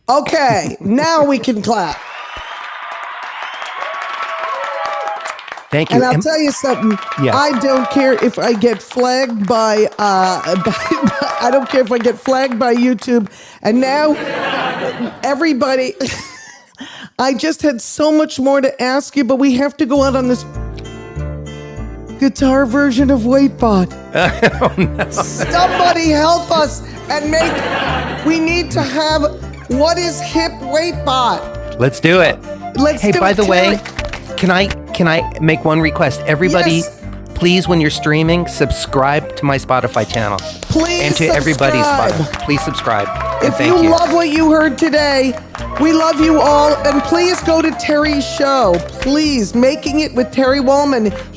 Okay, now we can clap. Thank you. And I'll tell you something. Yes. I don't care if I get flagged by I don't care if I get flagged by YouTube. And now everybody I just had so much more to ask you, but we have to go out on this guitar version of Waitbot. Oh, no. Somebody help us and we need to have what is hip Waitbot. Let's do it. Let's do it. Hey, by the way, Terry. can I make one request? Everybody, Yes. please, when you're streaming, subscribe to my Spotify channel. Please And to everybody's subscribe. Spotify. Please subscribe. And If thank you love what you heard today, we love you all. And please go to Terry's show. Please, Making It with Terry WOLLMAN.